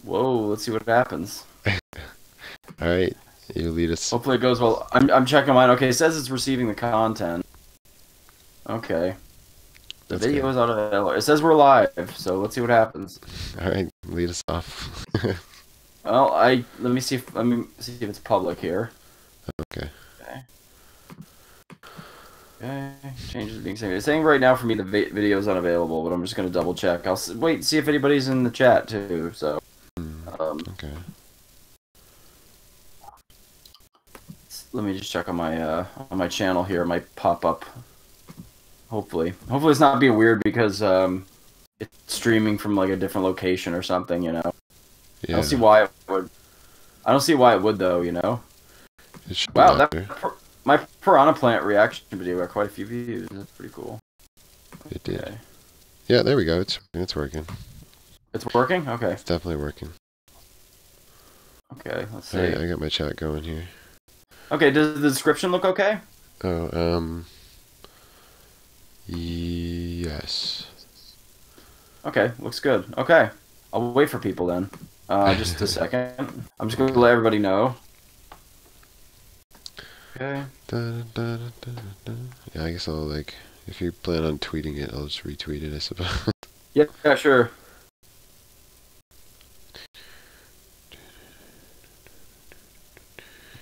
Whoa, let's see what happens. All right, you lead us. Hopefully it goes well. I'm checking mine. Okay, it says it's receiving the content. Okay. The That's video good. is out of LR. It says we're live, so let's see what happens. All right, lead us off. Well, let me see if it's public here. Okay. Okay. Okay. Changes being saved. It's saying right now for me the video is unavailable, but I'm just gonna double check. I'll wait and see if anybody's in the chat too. So, Okay. let me just check on my channel here. It might pop up. Hopefully it's not being weird because it's streaming from like a different location or something. You know. Yeah. I don't see why it would. I don't see why it would though. You know. It should be Wow, louder. my Piranha Plant reaction video got quite a few views. That's pretty cool. It did. Okay. Yeah, there we go. It's working. It's working? Okay. It's definitely working. Okay, let's see. All right, I got my chat going here. Okay, does the description look okay? Oh, yes. Okay, looks good. Okay, I'll wait for people then. Just a second. I'm just going to let everybody know. Okay. Yeah, I guess I'll like, if you plan on tweeting it, I'll just retweet it, I suppose. Yeah, sure.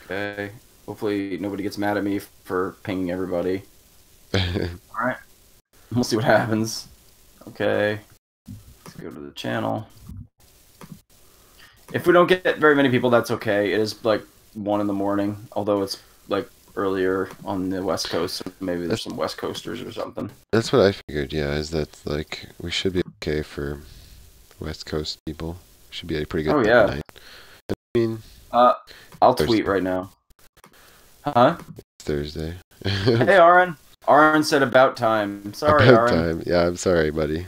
Okay. Hopefully nobody gets mad at me for pinging everybody. Alright. We'll see what happens. Okay. Let's go to the channel. If we don't get very many people, that's okay. It is like 1 in the morning, although it's like earlier on the West Coast. So maybe there's some West Coasters or something. That's what I figured, yeah, is that like we should be okay for West Coast people. Should be a pretty good night. I mean, I'll tweet right now. Huh? It's Thursday. Hey, Aaron. Aaron said about time. Sorry, about Aaron. time. Yeah, I'm sorry, buddy.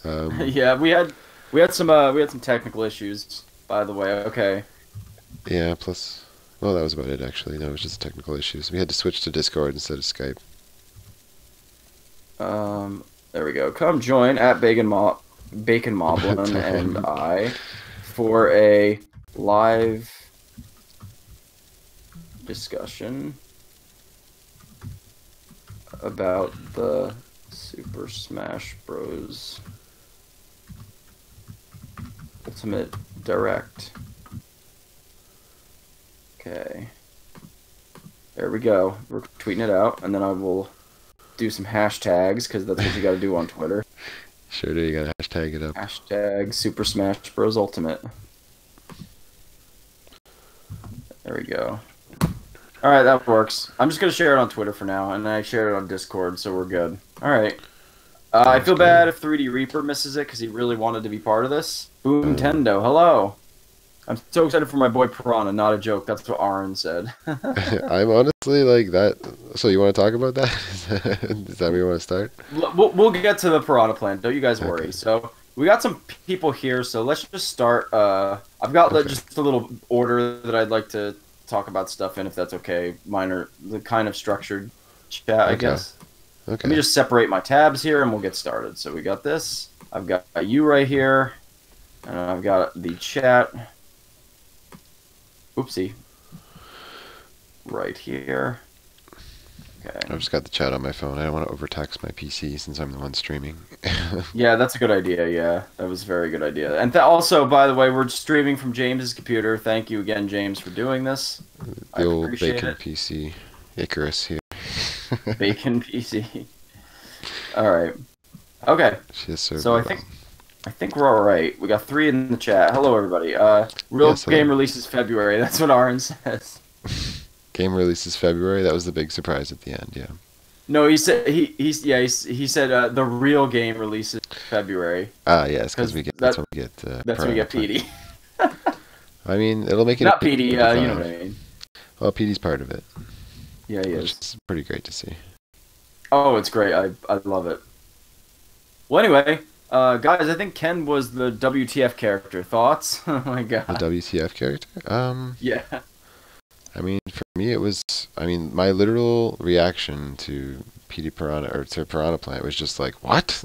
Yeah, we had some technical issues, by the way. Okay. Yeah, plus, well, that was about it actually. No, it was just technical issues. We had to switch to Discord instead of Skype. There we go. Come join at Bacon Moblin and I for a live discussion about the Super Smash Bros. Ultimate Direct. Okay. There we go. We're tweeting it out, and then I will do some hashtags, because that's what you gotta do on Twitter. Sure do, you gotta hashtag it up. Hashtag Super Smash Bros. Ultimate. There we go. Alright, that works. I'm just gonna share it on Twitter for now, and I shared it on Discord, so we're good. Alright. I feel bad if 3D Reaper misses it, because he really wanted to be part of this. Boom Tendo, hello! I'm so excited for my boy Piranha, not a joke, that's what Aaron said. I'm honestly like that. So you want to talk about that? Is that where you want to start? We'll get to the Piranha Plant, don't you guys worry. Okay. So, we got some people here, so let's just start. I've got just a little order that I'd like to talk about stuff in, if that's okay. Mine are the kind of structured chat, I guess. Okay. Let me just separate my tabs here, and we'll get started. So we got this. I've got you right here, and I've got the chat. Oopsie. Right here. Okay. I've just got the chat on my phone. I don't want to overtax my PC since I'm the one streaming. Yeah, that's a good idea. Yeah, that was a very good idea. And also, by the way, we're streaming from James's computer. Thank you again, James, for doing this. The old Bacon PC. Icarus here. Bacon PC. All right. Okay. So I think we're all right. We got 3 in the chat. Hello, everybody. Real game releases February. That's what Aaron says. Game releases February. That was the big surprise at the end. Yeah. No, he said he said the real game releases February. Ah, yes, because that's when we get. That's when we get PD. I mean, it'll make it not PD. You know what I mean. Well, PD's part of it. Yeah, he is. It's pretty great to see. Oh, it's great. I love it. Well, anyway, guys, I think Ken was the WTF character. Thoughts? Oh my god. The WTF character? Yeah. I mean, for me, it was. I mean, my literal reaction to PD Piranha or to Piranha Plant was just like, "What?"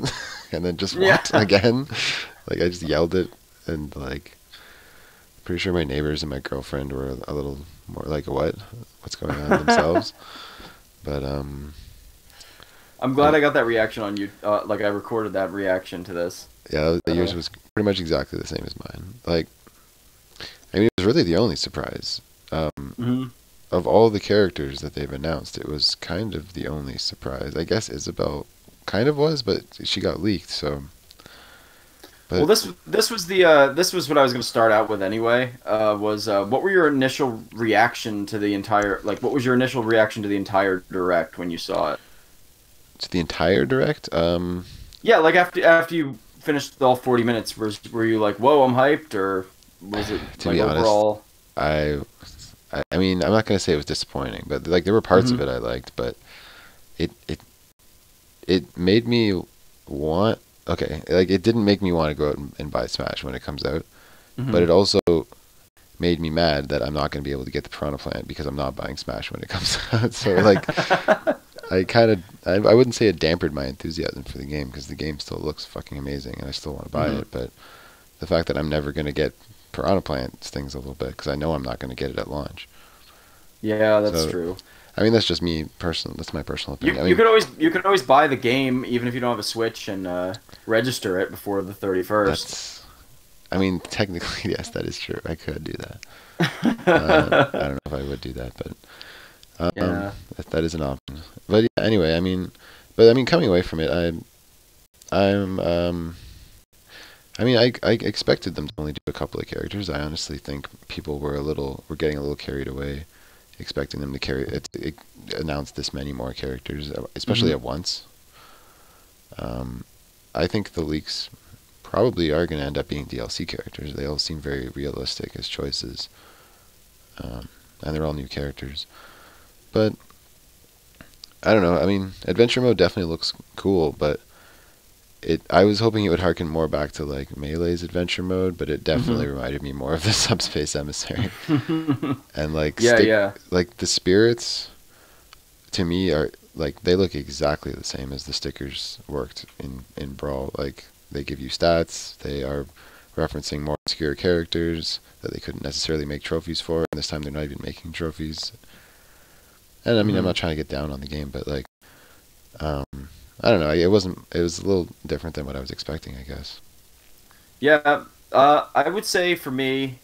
and then just what again? Like I just yelled it, and like pretty sure my neighbors and my girlfriend were a little more like, what's going on themselves. But I'm glad I got that reaction on you. Like I recorded that reaction to this. Yeah, yours was pretty much exactly the same as mine. Like, I mean, it was really the only surprise. Of all the characters that they've announced, it was kind of the only surprise. I guess Isabelle kind of was, but she got leaked, so. But well, this was what I was going to start out with anyway. What were your initial reaction to the entire what was your initial reaction to the entire direct when you saw it? To the entire direct? Yeah, like after you finished all 40 minutes, were you like, whoa, I'm hyped, or was it to like be honest, overall? I mean, I'm not gonna say it was disappointing, but like there were parts of it I liked, but it made me want. Okay, like it didn't make me want to go out and buy Smash when it comes out, but it also made me mad that I'm not going to be able to get the Piranha Plant because I'm not buying Smash when it comes out. So like, I wouldn't say it dampened my enthusiasm for the game because the game still looks fucking amazing and I still want to buy it. But the fact that I'm never going to get Piranha Plant stings a little bit because I know I'm not going to get it at launch. Yeah, that's true. I mean, that's just me personal. That's my personal opinion. You could always buy the game even if you don't have a Switch and register it before the 31st. I mean, technically, yes, that is true. I could do that. I don't know if I would do that, but that is an option. But yeah, anyway, I mean, coming away from it, I expected them to only do a couple of characters. I honestly think people were getting a little carried away, expecting them to announce this many more characters, especially at once. I think the leaks probably are going to end up being DLC characters. They all seem very realistic as choices, and they're all new characters. But I don't know. I mean, adventure mode definitely looks cool, but I was hoping it would harken more back to like Melee's adventure mode, but it definitely reminded me more of the Subspace Emissary. And like like the spirits to me are like they look exactly the same as the stickers worked in Brawl. Like they give you stats, they are referencing more obscure characters that they couldn't necessarily make trophies for, and this time they're not even making trophies. And I mean, I'm not trying to get down on the game, but like I don't know. It was a little different than what I was expecting, I guess. Yeah, I would say for me,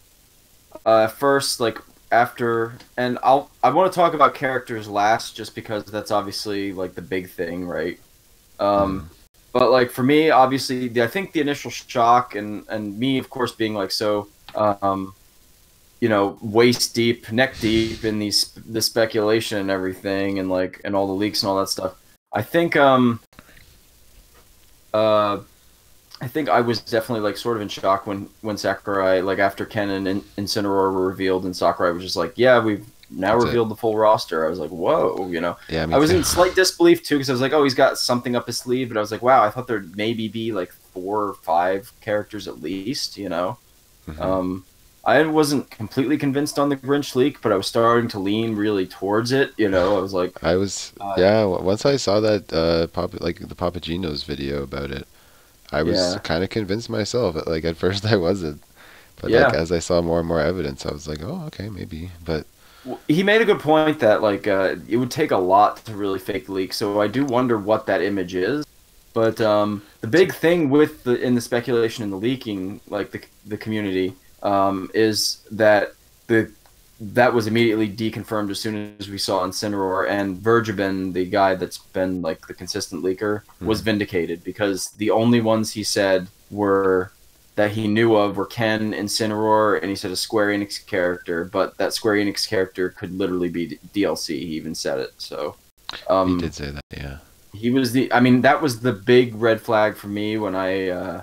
first, like after, and I want to talk about characters last, just because that's obviously like the big thing, right? But like for me, obviously, I think the initial shock and me, of course, being like so, waist deep, neck deep in the speculation and everything, and like and all the leaks and all that stuff. I think I was definitely like sort of in shock when Sakurai, like after Ken and Incineroar were revealed and Sakurai was just like, yeah, we've now revealed the full roster. I was like, whoa, Yeah, I was in slight disbelief too because I was like, oh, he's got something up his sleeve, but I was like, wow, I thought there'd maybe be like 4 or 5 characters at least, I wasn't completely convinced on the Grinch leak, but I was starting to lean really towards it. I was like, once I saw that the Papagenos video about it, I was kind of convinced myself. Like at first I wasn't, but like as I saw more and more evidence, I was like, oh, okay, maybe. But he made a good point that like it would take a lot to really fake the leak. So I do wonder what that image is. But the big thing with in the speculation and the leaking, like the community. Is that that was immediately deconfirmed as soon as we saw Incineroar, and Vergeben, the guy that's been like the consistent leaker, was vindicated because the only ones he said were that he knew of were Ken, Incineroar, and he said a Square Enix character, but that Square Enix character could literally be DLC. He even said it. So he did say that, yeah. He was that was the big red flag for me when I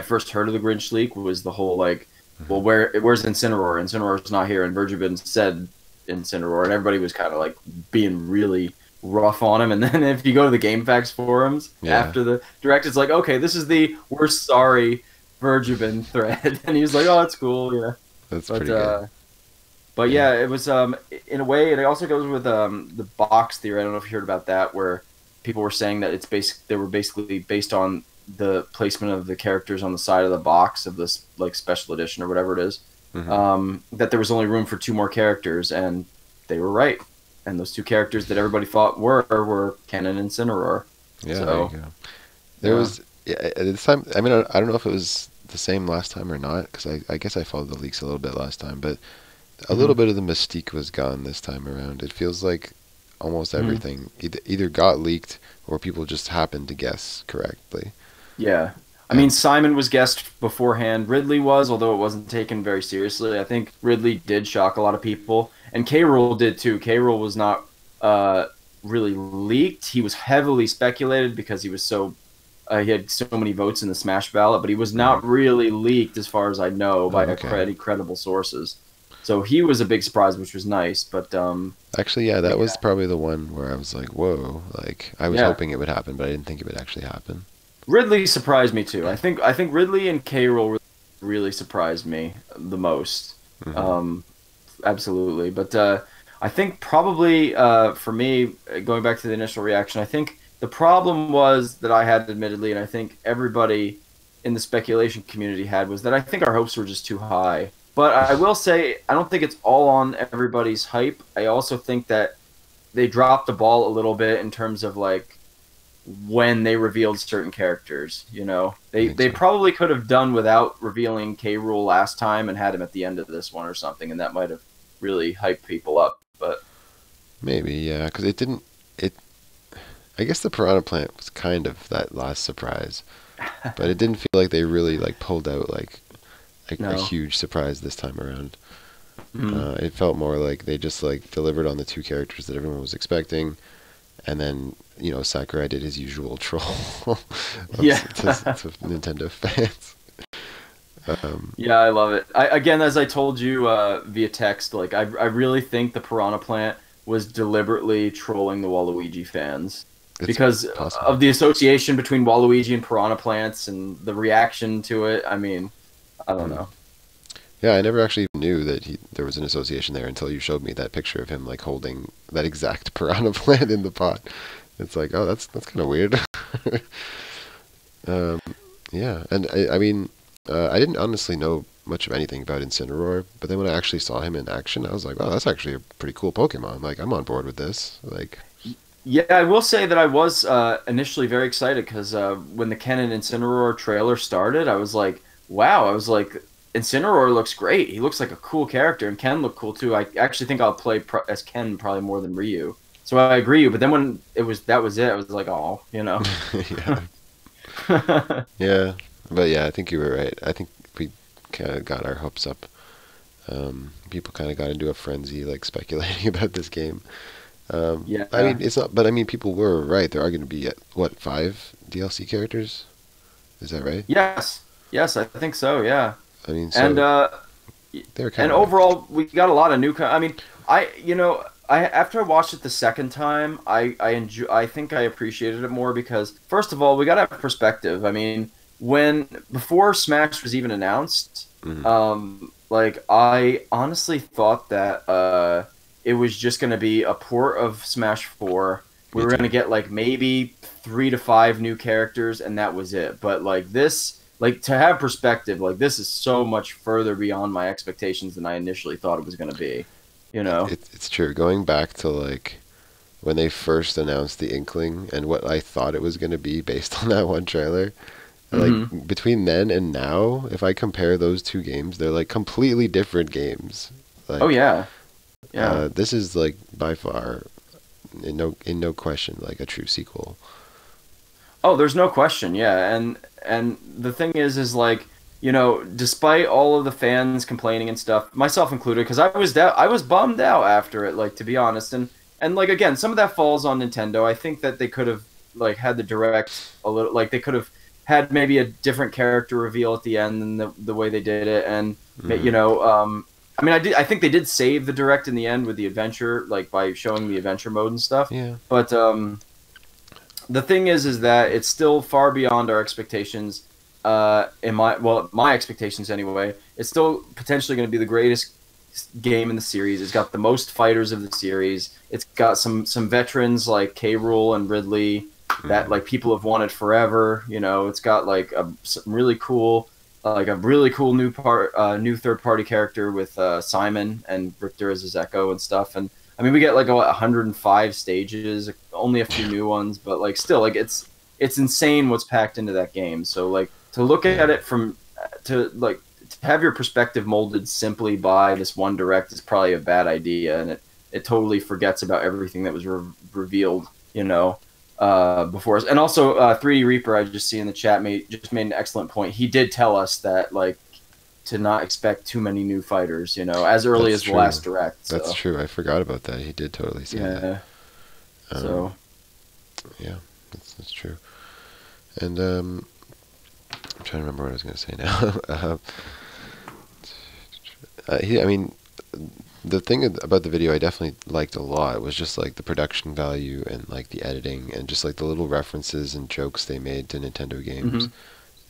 first heard of the Grinch leak was the whole like, well, where's Incineroar? Incineroar's not here, and Vergeben said Incineroar, and everybody was kind of like being really rough on him. And then if you go to the GameFAQs forums after the direct, it's like, okay, this is the "we're sorry" Vergeben thread, and he was like, oh, that's cool, yeah. That's pretty good. But yeah, it was in a way, it also goes with the box theory. I don't know if you heard about that, where people were saying that they were basically based on the placement of the characters on the side of the box of this like special edition or whatever it is, that there was only room for 2 more characters, and they were right. And those 2 characters that everybody thought were Kennen and Incineroar. Yeah, So, there you go. There was at this time. I mean, I don't know if it was the same last time or not, because I guess I followed the leaks a little bit last time, but a little bit of the mystique was gone this time around. It feels like almost everything either got leaked or people just happened to guess correctly. Yeah. I mean, Simon was guessed beforehand. Ridley was, although it wasn't taken very seriously. I think Ridley did shock a lot of people. And K-Rool did too. K-Rool was not really leaked. He was heavily speculated because he was so he had so many votes in the Smash ballot, but he was not really leaked as far as I know by any credible sources. So he was a big surprise, which was nice. But actually, yeah, that was probably the one where I was like, whoa. Like, I was hoping it would happen, but I didn't think it would actually happen. Ridley surprised me too. I think Ridley and K-Rool really surprised me the most. Absolutely. But I think probably for me, going back to the initial reaction, I think the problem was that I had, admittedly, and I think everybody in the speculation community had, was that I think our hopes were just too high. But I will say, I don't think it's all on everybody's hype. I also think that they dropped the ball a little bit in terms of like when they revealed certain characters. You know, they probably could have done without revealing K-Rool last time and had him at the end of this one or something, and that might have really hyped people up. But maybe, yeah, because it didn't. I guess the Piranha Plant was kind of that last surprise, but it didn't feel like they really like pulled out like a huge surprise this time around. It felt more like they just like delivered on the 2 characters that everyone was expecting, and then Sakurai did his usual troll to Nintendo fans. Yeah, I love it. Again, as I told you via text, like I really think the Piranha Plant was deliberately trolling the Waluigi fans. Because of the association between Waluigi and Piranha Plants and the reaction to it. I mean, I don't know. Yeah, I never actually knew that there was an association there until you showed me that picture of him like holding that exact Piranha Plant in the pot. It's like, oh, that's kind of weird. Yeah, and I mean, I didn't honestly know much of anything about Incineroar, but then when I actually saw him in action, I was like, oh, that's actually a pretty cool Pokemon. Like, I'm on board with this. Like. Yeah, I will say that I was initially very excited because when the Ken and Incineroar trailer started, I was like, wow, Incineroar looks great. He looks like a cool character, and Ken looked cool too. I actually think I'll play as Ken probably more than Ryu. So I agree, but then when that was it, I was like, oh, Yeah. Yeah, but yeah, I think you were right. I think we kind of got our hopes up. People kind of got into a frenzy, like speculating about this game. Yeah. I mean, it's not, but I mean, people were right. There are going to be, what, 5 DLC characters? Is that right? Yes, I think so. Yeah. I mean, so and they were kind and overall, we got a lot of new. I mean, after I watched it the second time, I think I appreciated it more because first of all, we got to have perspective. I mean, before Smash was even announced, like I honestly thought that it was just going to be a port of Smash 4. We were going to get like maybe 3 to 5 new characters, and that was it. But like this, like to have perspective, like this is so much further beyond my expectations than I initially thought it was going to be. You know, it's true. Going back to like when they first announced the Inkling and what I thought it was going to be based on that one trailer, like between then and now, if I compare those 2 games, they're like completely different games. Like, oh yeah. Yeah. This is like by far, in no question, like a true sequel. Oh, there's no question. Yeah, and the thing is like, despite all of the fans complaining and stuff, myself included, because I was bummed out after it, like to be honest, and like again, some of that falls on Nintendo. I think that they could have like had the direct a little, like they could have had maybe a different character reveal at the end than the way they did it, and I mean, I think they did save the direct in the end with the adventure, like by showing the adventure mode and stuff. Yeah. But the thing is that it's still far beyond our expectations. My expectations anyway. It's still potentially going to be the greatest game in the series. It's got the most fighters of the series. It's got some veterans like K-Rool and Ridley. that like people have wanted forever. You know, it's got like some really cool, like a really cool new third party character with Simon and Richter as his Echo and stuff. And I mean, we get like 105 stages, only a few new ones, but like still, like it's insane what's packed into that game. So like to look at it to have your perspective molded simply by this one direct is probably a bad idea, and it totally forgets about everything that was revealed, you know, before us. And also, 3D Reaper, I just see in the chat, made an excellent point. He did tell us that, like, to not expect too many new fighters, you know, as early as the last direct. So. That's true. I forgot about that. He did totally say that. Yeah, that's true. And I'm trying to remember what I was going to say now. I mean, the thing about the video I definitely liked a lot was just like the production value and like the editing and just like the little references and jokes they made to Nintendo games.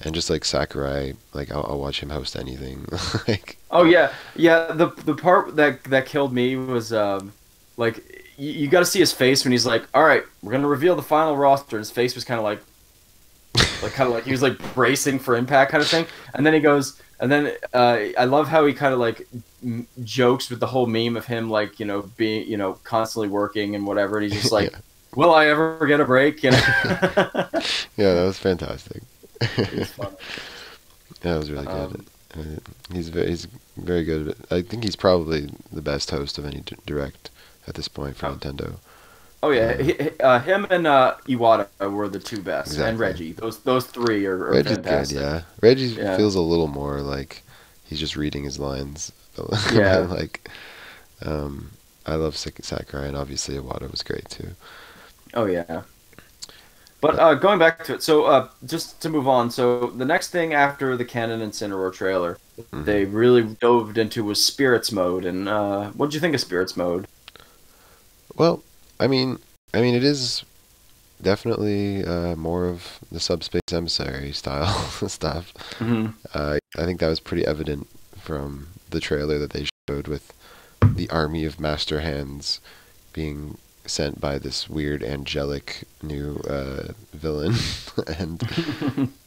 And just like Sakurai, like I'll watch him host anything. Like, oh yeah. The part that killed me was like you got to see his face when he's like, "All right, we're gonna reveal the final roster." And his face was kind of like he was like bracing for impact kind of thing. And then he goes, and then I love how he kind of like jokes with the whole meme of him like, you know, being, you know, constantly working and whatever. And he's just like, "Will I ever get a break?" You know? Yeah, that was fantastic. It's fun. Yeah, it was really good. He's very good. I think he's probably the best host of any direct at this point for Nintendo. Oh yeah, him and Iwata were the two best, exactly. And Reggie. Those three are Reggie's fantastic. good, yeah. Reggie feels a little more like he's just reading his lines. Yeah. Like, I love Sakurai, and obviously Iwata was great too. Oh yeah. But going back to it, so just to move on, so the next thing after the Canon Incineroar trailer, they really dove into was Spirits Mode, and what did you think of Spirits Mode? Well, I mean, it is definitely more of the Subspace Emissary style stuff. I think that was pretty evident from the trailer that they showed with the army of Master Hands being sent by this weird angelic new villain, and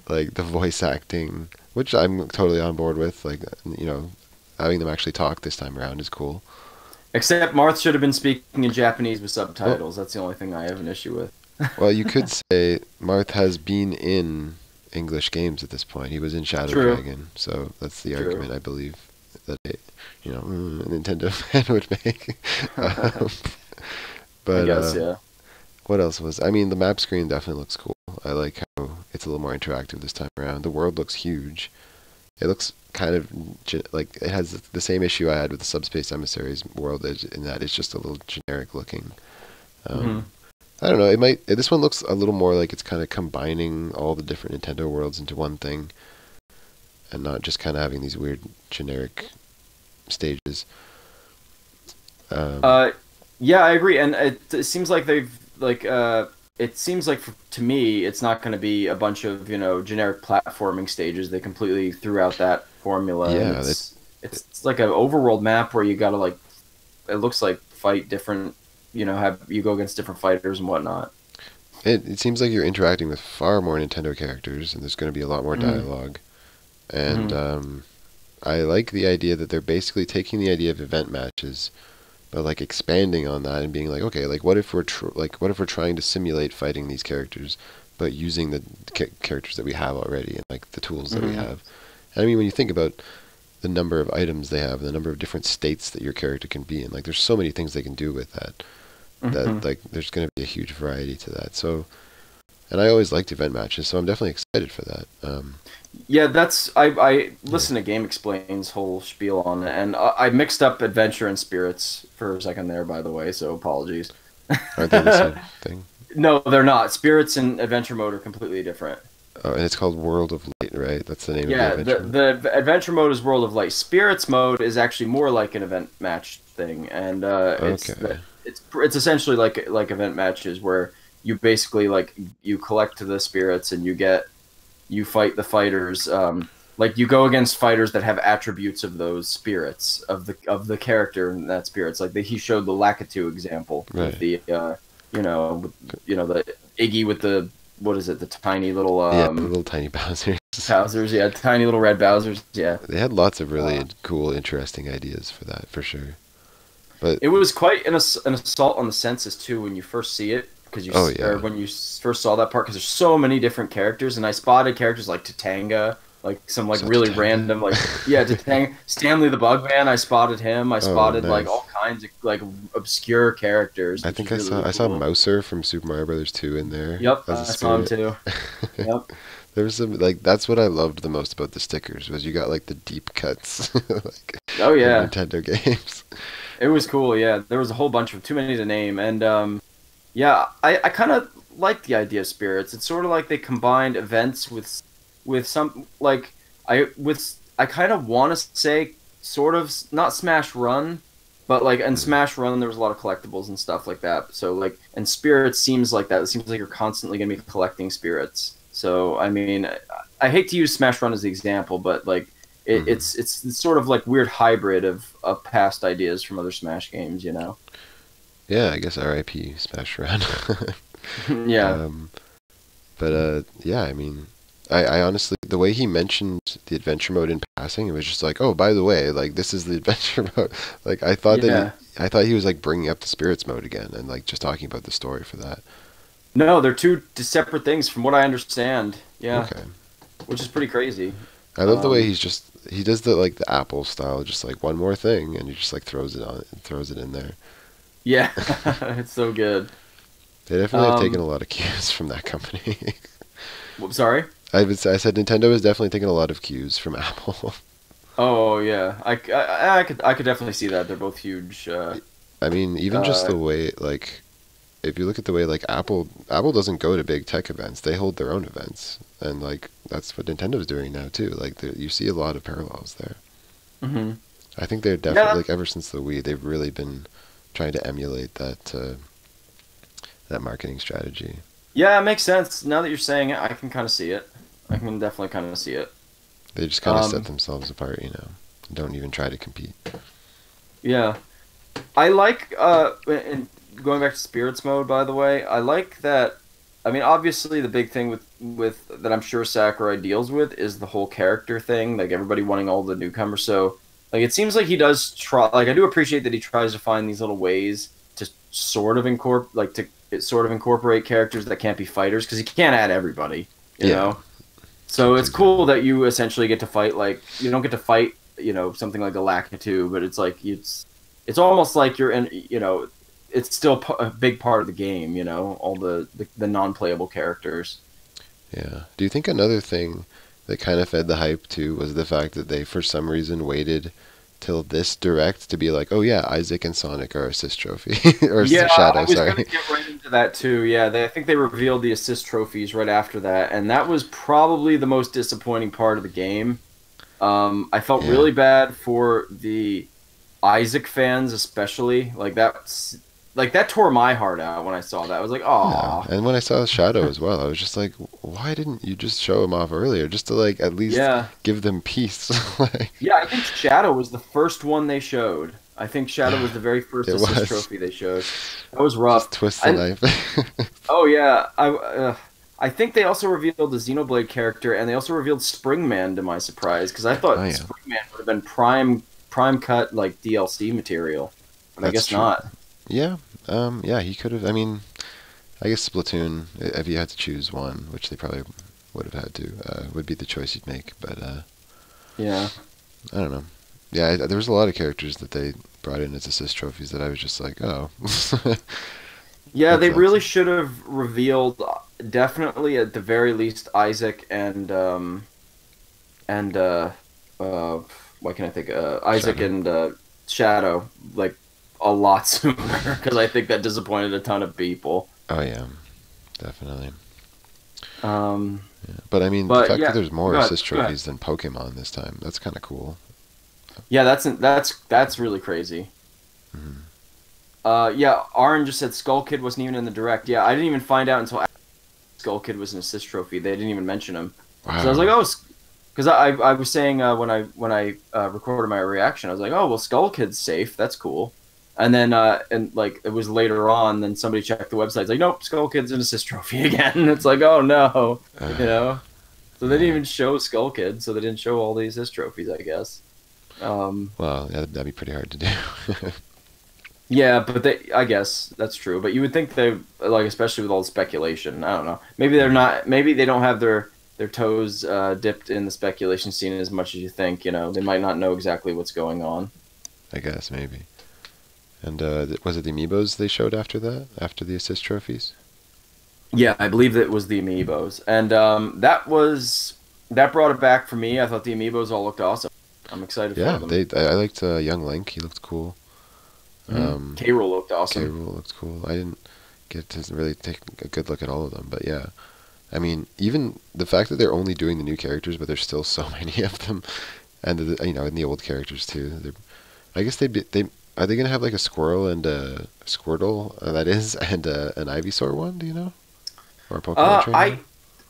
like the voice acting, which I'm totally on board with. Like, you know, having them actually talk this time around is cool. Except Marth should have been speaking in Japanese with subtitles. That's the only thing I have an issue with. Well, you could say Marth has been in English games at this point. He was in Shadow Dragon, so that's the argument I believe that a Nintendo fan would make. But I guess, yeah. What else was? I mean, the map screen definitely looks cool. I like how it's a little more interactive this time around. The world looks huge. It looks kind of like it has the same issue I had with the Subspace Emissaries world, in that it's just a little generic looking. I don't know. This one looks a little more like it's kind of combining all the different Nintendo worlds into one thing, and not just kind of having these weird generic stages. Yeah, I agree, and it seems like they've it seems like to me it's not going to be a bunch of generic platforming stages. They completely threw out that formula. Yeah, it's like an overworld map where you got to it looks like fight different, have you go against different fighters and whatnot. It seems like you're interacting with far more Nintendo characters, and there's going to be a lot more dialogue. And I like the idea that they're basically taking the idea of event matches, but expanding on that and being like, okay, what if we're trying to simulate fighting these characters, but using the characters that we have already and the tools that we have. And I mean, when you think about the number of items they have, the number of different states that your character can be in, there's so many things they can do with that. That there's going to be a huge variety to that. So, and I always liked event matches, so I'm definitely excited for that. Yeah, I listened to Game Explain's whole spiel on it, and I mixed up Adventure and Spirits for a second there, by the way, so apologies. Aren't they the same thing? No, they're not. Spirits and Adventure Mode are completely different. Oh, and it's called World of Light, right? That's the name of the adventure mode. The adventure mode is World of Light. Spirits mode is actually more like an event match thing, and it's essentially like event matches where you basically you collect the spirits and you fight the fighters. You go against fighters that have attributes of those spirits of the character in that spirits. He showed the Lakitu example, right? With the Iggy with the what is it? The tiny little Yeah, the little tiny Bowsers. Bowsers. Yeah, tiny little red Bowsers. Yeah. They had lots of really cool, interesting ideas for that, for sure. But It was quite an assault on the senses too when you first see it, because oh yeah, or when you first saw that part, because there's so many different characters, and I spotted characters like Tatanga, like some like so really Tatanga. random like yeah Tatanga, Stanley the Bugman. I spotted him. I spotted like nice. all kinds of like obscure characters. I Which think was really I saw cool. Mouser from Super Mario Brothers 2 in there Yep, as I a saw him spirit. too. Yep. There was some like that's what I loved the most about the stickers was you got like the deep cuts like Oh in yeah, Nintendo games. it was cool. Yeah, there was a whole bunch of too many to name, and yeah, I kind of like the idea of spirits. It's sort of like they combined events with some like I kind of want to say sort of not Smash Run, but like in Mhm. Smash Run there was a lot of collectibles and stuff like that. So like and spirits seems like that. It seems like you're constantly gonna be collecting spirits. So I mean, I hate to use Smash Run as the example, but like Mhm. it's sort of like weird hybrid of past ideas from other Smash games, you know? Yeah, I guess R.I.P. Smash Run. Yeah. um, but yeah, I mean, I honestly the way he mentioned the adventure mode in passing, it was just like, oh, by the way, like this is the adventure mode. Like Yeah. I thought he was like bringing up the spirits mode again and like just talking about the story for that. No, they're two separate things from what I understand. Yeah, Okay. which is pretty crazy. I love the way Um, he does the like the Apple style, just like one more thing, and he just like throws it in there. yeah, it's so good. They definitely have taken Um, a lot of cues from that company. Sorry. I said Nintendo is definitely taking a lot of cues from Apple. Oh yeah, I could definitely see that. They're both huge. I mean, even just Uh, the way like if you look at the way like Apple doesn't go to big tech events, they hold their own events, and like that's what Nintendo's doing now too. Like you see a lot of parallels there. hmm I think they're definitely Yeah, like ever since the Wii, they've really been trying to emulate that marketing strategy. yeah, it makes sense. Now that you're saying it, I can kind of see it. I can definitely kind of see it. They just kind of set Um, themselves apart, you know. Don't even try to compete. yeah, I like and going back to spirits mode. By the way, I like that. I mean, obviously, the big thing with that I'm sure Sakurai deals with is the whole character thing, like everybody wanting all the newcomers. So, like, it seems like he does try. Like, I do appreciate that he tries to find these little ways to sort of incorporate characters that can't be fighters because he can't add everybody, you Yeah, know. So it's exactly. cool that you essentially get to fight like you don't get to fight, you know, something like the Lakitu, but it's like it's almost like you're in, you know, it's still a big part of the game, you know, all the non-playable characters. Yeah. Do you think another thing that kind of fed the hype too was the fact that they, for some reason, waited till this direct to be like, oh yeah, Isaac and Sonic are assist trophy or Yeah, I Shadow, was gonna sorry. get right into that too. Yeah, I think they revealed the assist trophies right after that, and that was probably the most disappointing part of the game. I felt Yeah. really bad for the Isaac fans, especially. Like that tore my heart out when I saw that. I was like, No. "Aw, And when I saw Shadow as well, I was just like, why didn't you just show him off earlier, just to like at least yeah, give them peace? Like, yeah." I think Shadow was the first one they showed. I think Shadow was the very first it assist was trophy they showed. That was rough. just twist the And knife. oh yeah, I think they also revealed the Xenoblade character, and they also revealed Springman to my surprise because I Oh thought yeah, Springman would have been prime cut like DLC material, but I that's guess true. not. Yeah, yeah, he could have. I mean, I guess Splatoon, if you had to choose one, which they probably would have had to, would be the choice you'd make. But Yeah. I don't know. Yeah, there was a lot of characters that they brought in as assist trophies that I was just like, oh, Yeah, that's they really awesome. should have revealed definitely at the very least Isaac and what can I think Isaac Shadow. and Shadow like a lot sooner because I think that disappointed a ton of people. Oh yeah, definitely. Um, Yeah. But I mean, the but fact that yeah, there's more go ahead, assist go ahead. trophies than Pokemon this time, that's kind of cool. Yeah, that's really crazy. Mhm. Yeah, Aaron just said Skull Kid wasn't even in the direct. Yeah, I didn't even find out until Skull Kid was an assist trophy. They didn't even mention him. So I was like, Wow. oh, because I was saying when I recorded my reaction, I was like, oh well, Skull Kid's safe. That's cool. And then and like it was later on, then somebody checked the website. It's like, nope, Skull Kid's an assist trophy again. It's like, oh no, you know. So they didn't Yeah. even show Skull Kid, so they didn't show all the assist trophies, I guess. Well, yeah, that'd be pretty hard to do. Yeah, but I guess that's true. But you would think they like, especially with all the speculation. I don't know. Maybe they're not. Maybe they don't have their toes dipped in the speculation scene as much as you think. You know, they might not know exactly what's going on. I guess maybe. And was it the amiibos they showed after that? After the assist trophies? Yeah, I believe that it was the amiibos, and that brought it back for me. I thought the amiibos all looked awesome. I'm excited Yeah, for them. I liked Young Link. He looked cool. K. Rool looked K. awesome. Rool looked cool. I didn't get to really take a good look at all of them, but yeah. I mean, even the fact that they're only doing the new characters, but there's still so many of them, and and the old characters too. I guess they are they gonna have like a Squirrel and a Squirtle that is, and an Ivysaur one? Do you know? Or a Pokemon trainer?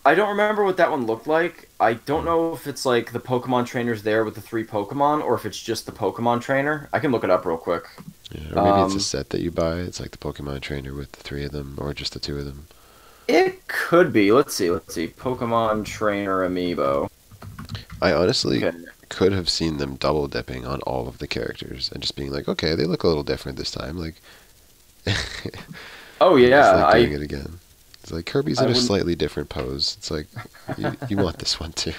I don't remember what that one looked like. I don't know if it's like the Pokemon trainers there with the three Pokemon, or if it's just the Pokemon trainer. I can look it up real quick. Yeah, or maybe it's a Um, set that you buy. It's like the Pokemon trainer with the three of them, or just the two of them. it could be. Let's see. Let's see. Pokemon trainer amiibo. I honestly Okay. could have seen them double dipping on all of the characters and just being like, okay, they look a little different this time. Like, Oh just yeah, like doing it again. It's like Kirby's I in a wouldn't. slightly different pose. It's like you want this one too.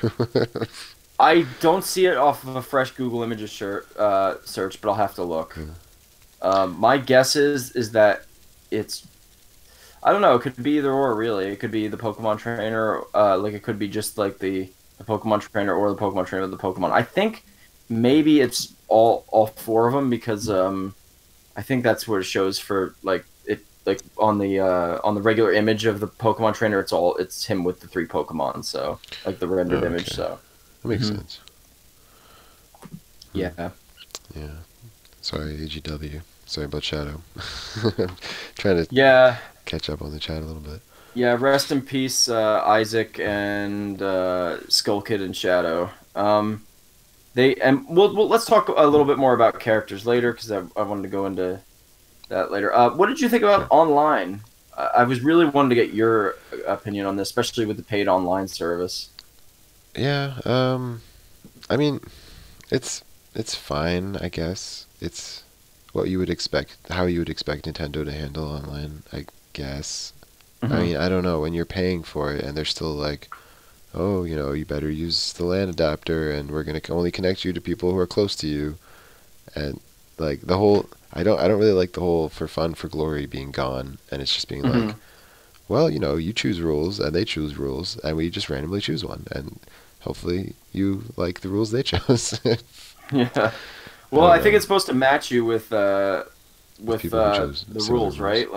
I don't see it off of a fresh Google Images search, but I'll have to look. Yeah. My guess is that it's. I don't know. It could be either or, really. It could be the Pokemon trainer, like it could be just like the Pokemon trainer or the Pokemon trainer of the Pokemon. I think maybe it's all four of them because I think that's what it shows for like on the regular image of the Pokemon trainer. It's him with the three Pokemon. So like the rendered Oh, image. okay. So That makes Mhm. sense. yeah. Yeah. Sorry, AGW. Sorry about Shadow. Trying to Yeah, catch up on the chat a little bit. yeah. Rest in peace, Isaac and Skull Kid and Shadow. Let's talk a little bit more about characters later because I wanted to go into that later. What did you think about Sure. online? I was really wanting to get your opinion on this, especially with the paid online service. Yeah. I mean, it's it's fine, I guess. It's what you would expect, how you would expect Nintendo to handle online, I guess. I Hmm. mean, I don't know, when you're paying for it and they're still like, oh, you better use the LAN adapter and we're gonna only connect you to people who are close to you. And like the whole, I don't really like the whole for fun, for glory being gone. And it's just being Hmm. like, well, you choose rules and they choose rules and we just randomly choose one. And hopefully you like the rules they chose. Yeah. I Well, don't I think know. it's supposed to match you with People who chose the similar rules, rules. right?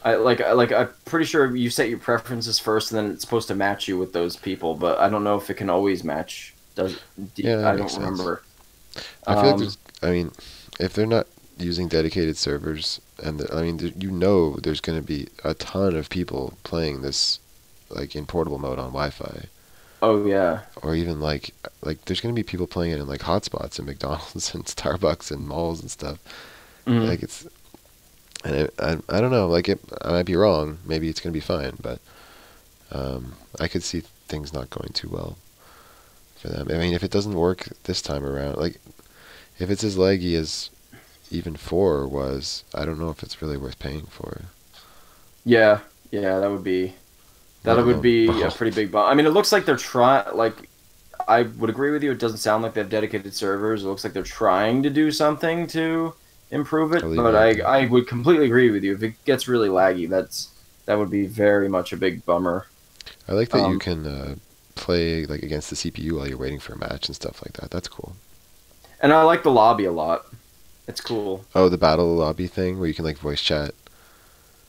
I'm pretty sure you set your preferences first, and then it's supposed to match you with those people. But I don't know if it can always match. Yeah, that I makes don't sense. remember. I feel like Um, I mean, if they're not using dedicated servers, and I mean, there's going to be a ton of people playing this, like in portable mode on Wi-Fi, oh yeah. or even like there's going to be people playing it in like hotspots in McDonald's and Starbucks and malls and stuff. Mhm. Like I don't know. Like I might be wrong. Maybe it's going to be fine, but I could see things not going too well for them. I mean, if it doesn't work this time around, like if it's as laggy as even 4 was, I don't know if it's really worth paying for. Yeah, yeah, that would be Let alone a well, pretty big bump. I mean, it looks like they're trying. Like, I would agree with you. It doesn't sound like they have dedicated servers. It looks like they're trying to do something to improve it. totally But agree with that. I would completely agree with you. If it gets really laggy, that would be very much a big bummer. I like that you Um, can play like against the CPU while you're waiting for a match and stuff like that. That's cool. and I like the lobby a lot. It's cool. Oh, the battle lobby thing where you can like voice chat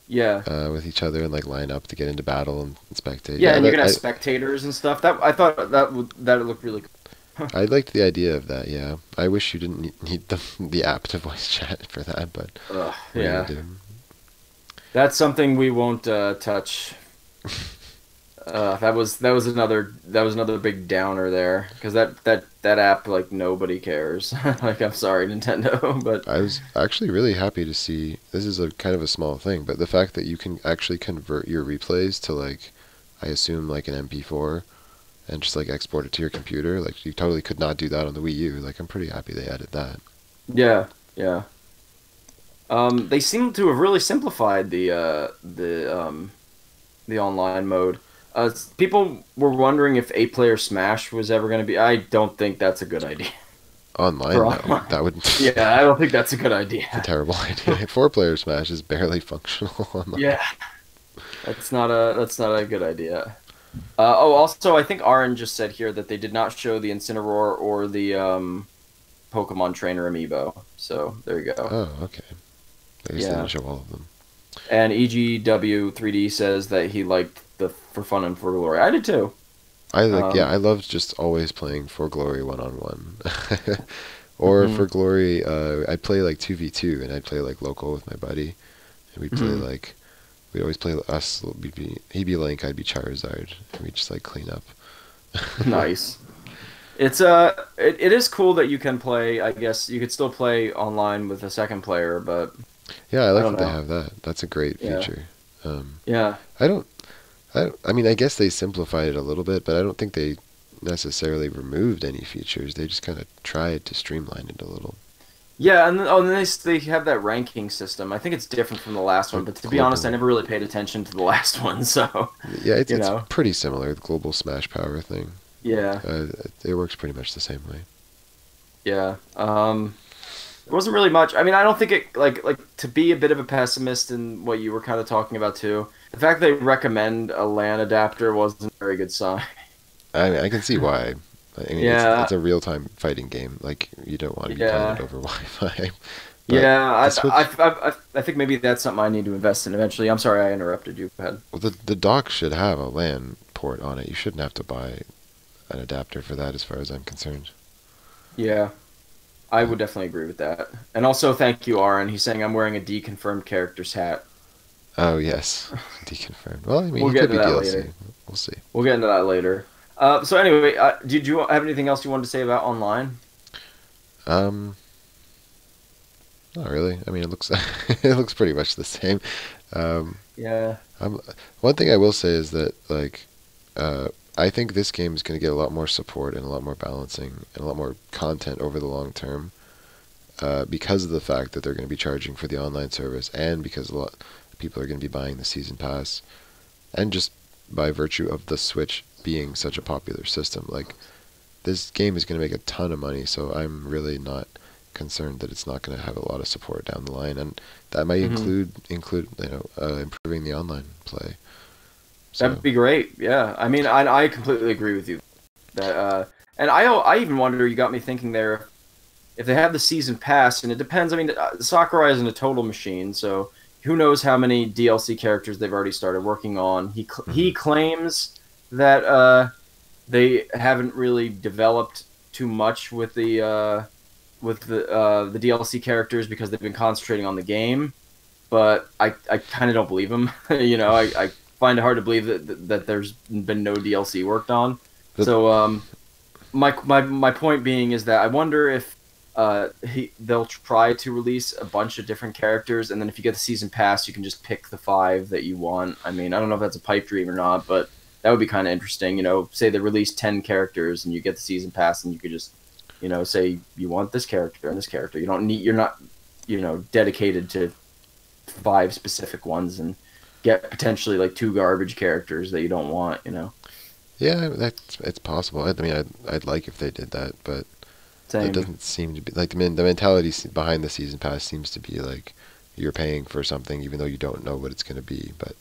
Yeah. with each other and like line up to get into battle and spectate. Yeah, Yeah, and you can have I spectators and stuff. That I thought that it looked really cool. I liked the idea of that. Yeah, I wish you didn't need the app to voice chat for that, but Ugh, what are you yeah. gonna do? That's something we won't touch. that was another big downer there because that app like nobody cares. Like I'm sorry Nintendo, but I was actually really happy to see, this is a kind of a small thing, but the fact that you can actually convert your replays to like, I assume like an MP4 and just like export it to your computer, like you totally could not do that on the Wii U. Like I'm pretty happy they added that. yeah, yeah. They seem to have really simplified the online mode. People were wondering if 8-player Smash was ever going to be. I don't think that's a good idea Online, for no, online. that would Yeah, I don't think that's a good a idea. terrible idea. Four-player Smash is barely functional online. Yeah, that's not a good idea. Also, I think Aaron just said here that they did not show the Incineroar or the Pokemon Trainer amiibo. So there you go. Oh, okay. I guess they didn't Yeah. show all of them. And EGW3D says that he liked the For Fun and For Glory. I did too. I like, yeah, Um, I loved just always playing For Glory one-on-one. Or mhm, For Glory, I'd play like 2v2 and I'd play like local with my buddy. And we'd play mhm. like, we'd always play us, he'd be Link, I'd be Charizard. And we'd just like clean up. Nice. It is cool that you can play. I guess you could still play online with a second player, but Yeah, I I like don't that they know. have that. That's a great Yeah, feature. Um, yeah, I don't, I mean, I guess they simplified it a little bit, but I don't think they necessarily removed any features. They just kind of tried to streamline it a little. yeah. And then they have that ranking system. I think it's different from the last one, A but to be honest, I global, never really paid attention to the last one. So yeah, you it's know, pretty similar. The global Smash Power thing. yeah, It works pretty much the same way. yeah. It wasn't really much. I mean, I don't think it like to be a bit of a pessimist in what you were kind of talking about too. The fact they recommend a LAN adapter wasn't a very good sign. I mean, I can see why. I mean, Yeah, it's a real time fighting game. Like you don't want to be playing it yeah, over Wi-Fi. But yeah. the Switch, I think maybe that's something I need to invest in eventually. I'm sorry I interrupted you. Go ahead. well, the dock should have a LAN port on it. You shouldn't have to buy an adapter for that, as far as I'm concerned. Yeah, I But would definitely agree with that. And also, thank you, Aaron. He's saying I'm wearing a deconfirmed character's hat. oh yes, deconfirmed. Well, I mean, We'll he get could into be that DLC. later. We'll see. We'll get into that later. So anyway, did you have anything else you wanted to say about online? Um, Not really. I mean, it looks it looks pretty much the same. Um, Yeah. I'm, one thing I will say is that like uh, I think this game is going to get a lot more support and a lot more balancing and a lot more content over the long term because of the fact that they're going to be charging for the online service and because a lot of people are going to be buying the season pass and just by virtue of the Switch being such a popular system. Like this game is going to make a ton of money, so I'm really not concerned that it's not going to have a lot of support down the line, and that might Hmm. include improving the online play. That'd So be great. Yeah. I mean, I completely agree with you. That and I even wonder. You got me thinking there. If they have the season pass, and it depends. I mean, Sakurai isn't a total machine, so who knows how many DLC characters they've already started working on. He mhm. claims that they haven't really developed too much with the DLC characters because they've been concentrating on the game. But I kind of don't believe him. I find it hard to believe that there's been no DLC worked on. But So my point being is that I wonder if they'll try to release a bunch of different characters, and then if you get the season pass, you can just pick the 5 that you want. I mean, I don't know if that's a pipe dream or not, but that would be kind of interesting. Say they release 10 characters, and you get the season pass, and you could just, say you want this character and this character. You're not, dedicated to 5 specific ones, and get potentially like 2 garbage characters that you don't want. yeah, that's it's possible. I mean, I'd like if they did that, but that Same. doesn't seem to be like the mentality behind the season pass seems to be like you're paying for something even though you don't know what it's going to be, but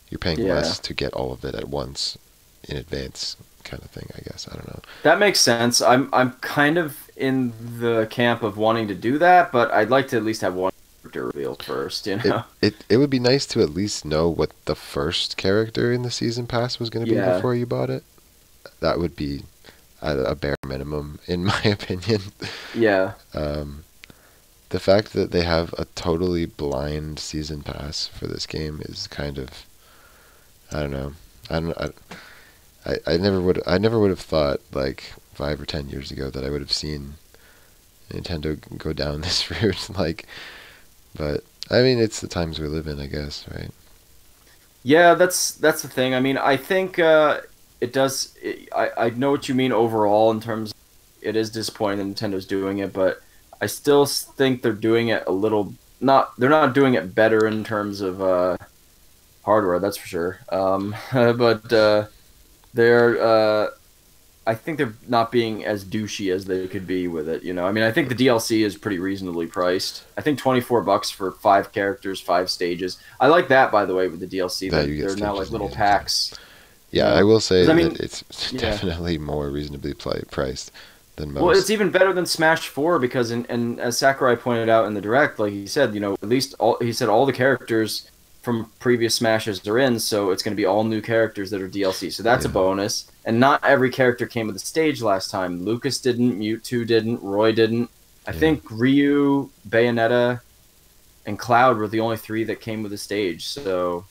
you're paying Yeah. less to get all of it at once in advance, kind of thing. I guess I don't know. That makes sense. I'm kind of in the camp of wanting to do that, but I'd like to at least have one character revealed first, you It know? it would be nice to at least know what the first character in the season pass was going to be Yeah. before you bought it. That would be a bare minimum, in my opinion. Yeah. Um, the fact that they have a totally blind season pass for this game is kind of, I don't know. I don't. I never would have thought like 5 or 10 years ago that I would have seen Nintendo go down this route. Like, but I mean, it's the times we live in, I guess, right? Yeah, that's the thing. I mean, I think it does. I know what you mean overall in terms. It is disappointing that Nintendo's doing it, but I still think they're doing it a little. Not they're not doing it better in terms of hardware. That's for sure. But they're. I think they're not being as douchey as they could be with it. You know, I mean, I think the DLC is pretty reasonably priced. I think $24 for 5 characters, 5 stages. I like that, by the way, with the DLC. That That you get they're now stages like in little the game. packs. Yeah, I will say 'Cause, I mean, that it's yeah. definitely more reasonably priced than Well, it's most. even better than Smash 4 because, and as Sakurai pointed out in the direct, like he said, you know, at least he said all the characters from previous Smashes are in, so it's going to be all new characters that are DLC. So that's a Yeah, bonus. And not every character came with a stage last time. Lucas didn't, Mewtwo didn't, Roy didn't. I yeah, think Ryu, Bayonetta, and Cloud were the only three that came with a stage. So,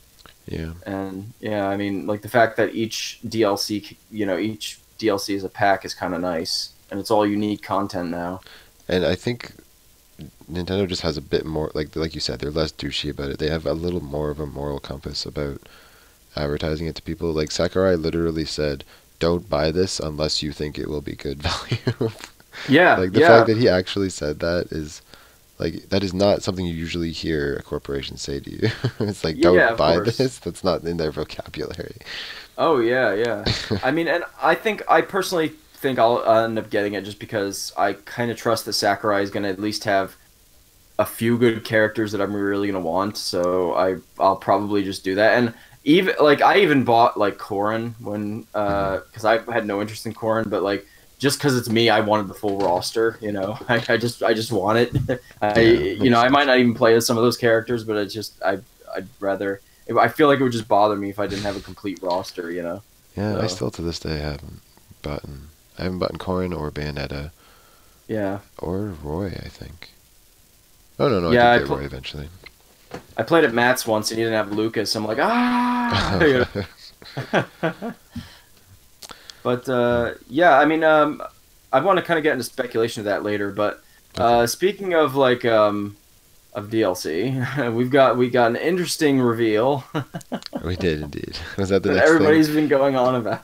yeah. and yeah, I mean, like the fact that each DLC, you know, each DLC is a pack is kind of nice, and it's all unique content now. And I think Nintendo just has a bit more, like you said, they're less douchey about it. They have a little more of a moral compass about advertising it to people. Like Sakurai literally said, "Don't buy this unless you think it will be good value." Yeah, Like the fact yeah, that he actually said that is like that is not something you usually hear a corporation say to you. It's like, yeah, "Don't of buy course. this." That's not in their vocabulary. Oh yeah, yeah. I mean, and I personally think I'll end up getting it just because I kind of trust that Sakurai is going to at least have a few good characters that I'm really going to want. So I'll probably just do that. And even like I even bought like Corrin when Hmm. because I had no interest in Corrin, but like just because it's me, I wanted the full roster. You know, I just want it. Yeah, You know, makes I might sense. not even play as some of those characters, but it's just I'd rather. I feel like it would just bother me if I didn't have a complete roster. You know. Yeah, I So still to this day haven't bought I haven't bought Corrin or Bayonetta yeah, or Roy, I think. Oh no, no, I yeah. did get Roy eventually. I played at Matt's once and he didn't have Lucas. I'm like ah. You know? But yeah, I mean, I want to kind of get into speculation of that later. But Okay. speaking of like of DLC, we got an interesting reveal We did indeed. Was that the that next thing? everybody's been going on about.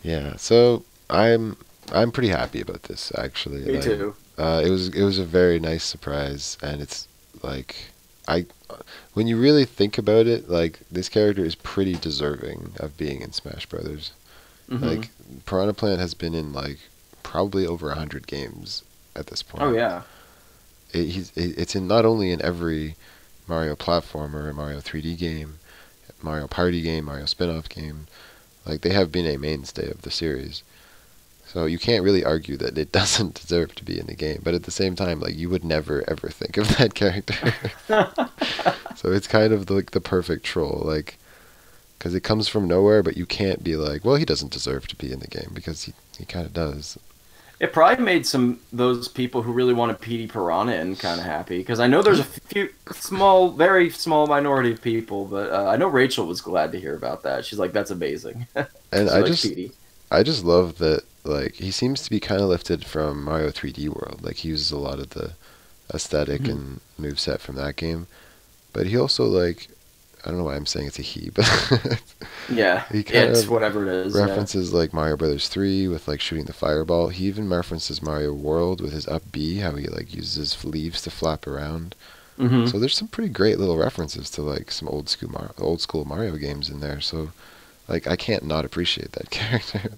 Yeah. So I'm pretty happy about this actually. Me Like, too. it was a very nice surprise, and it's like I when you really think about it, like this character is pretty deserving of being in Smash Brothers. Hmm. Like Piranha Plant has been in like probably over 100 games at this Oh point. yeah. It's in not only in every Mario platformer, Mario 3D game, Mario Party game, Mario spin-off game. Like they have been a mainstay of the series. So you can't really argue that it doesn't deserve to be in the game, but at the same time, like you would never ever think of that character. So it's kind of like the perfect troll, like because it comes from nowhere, but you can't be like, well, he doesn't deserve to be in the game because he kind of does. It probably made some those people who really wanted PD Piranha in kind of happy because I know there's a few small, very small minority of people, but I know Rachel was glad to hear about that. She's like, "That's amazing." And She likes PD. I just love that like he seems to be kind of lifted from Mario 3D World. Like he uses a lot of the aesthetic Mhm. and moveset from that game, but he also like I don't know why I'm saying it's a he, but Yeah, he kind it's of whatever it is. Yeah. references like Mario Brothers 3 with like shooting the fireball. He even references Mario World with his up B, how he like uses his leaves to flap around. Hmm. So there's some pretty great little references to like some old school Mario games in there. So like I can't not appreciate that character.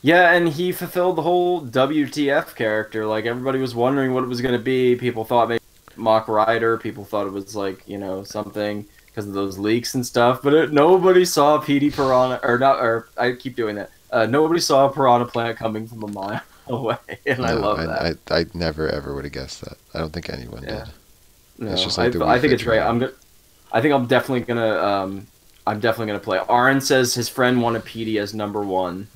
Yeah, and he fulfilled the whole WTF character. Like everybody was wondering what it was going to be. People thought maybe Mock Rider. People thought it was like something because of those leaks and stuff. But nobody saw PD Piranha or not. Or I keep doing that. Nobody saw a Piranha Plant coming from a mile away, and I No, love that. I never ever would have guessed that. I don't think anyone Yeah. did. It's No, just like the Wii I think Fit it's great. Dream. I think I'm definitely gonna play. Aaron says his friend wanted PD as number one.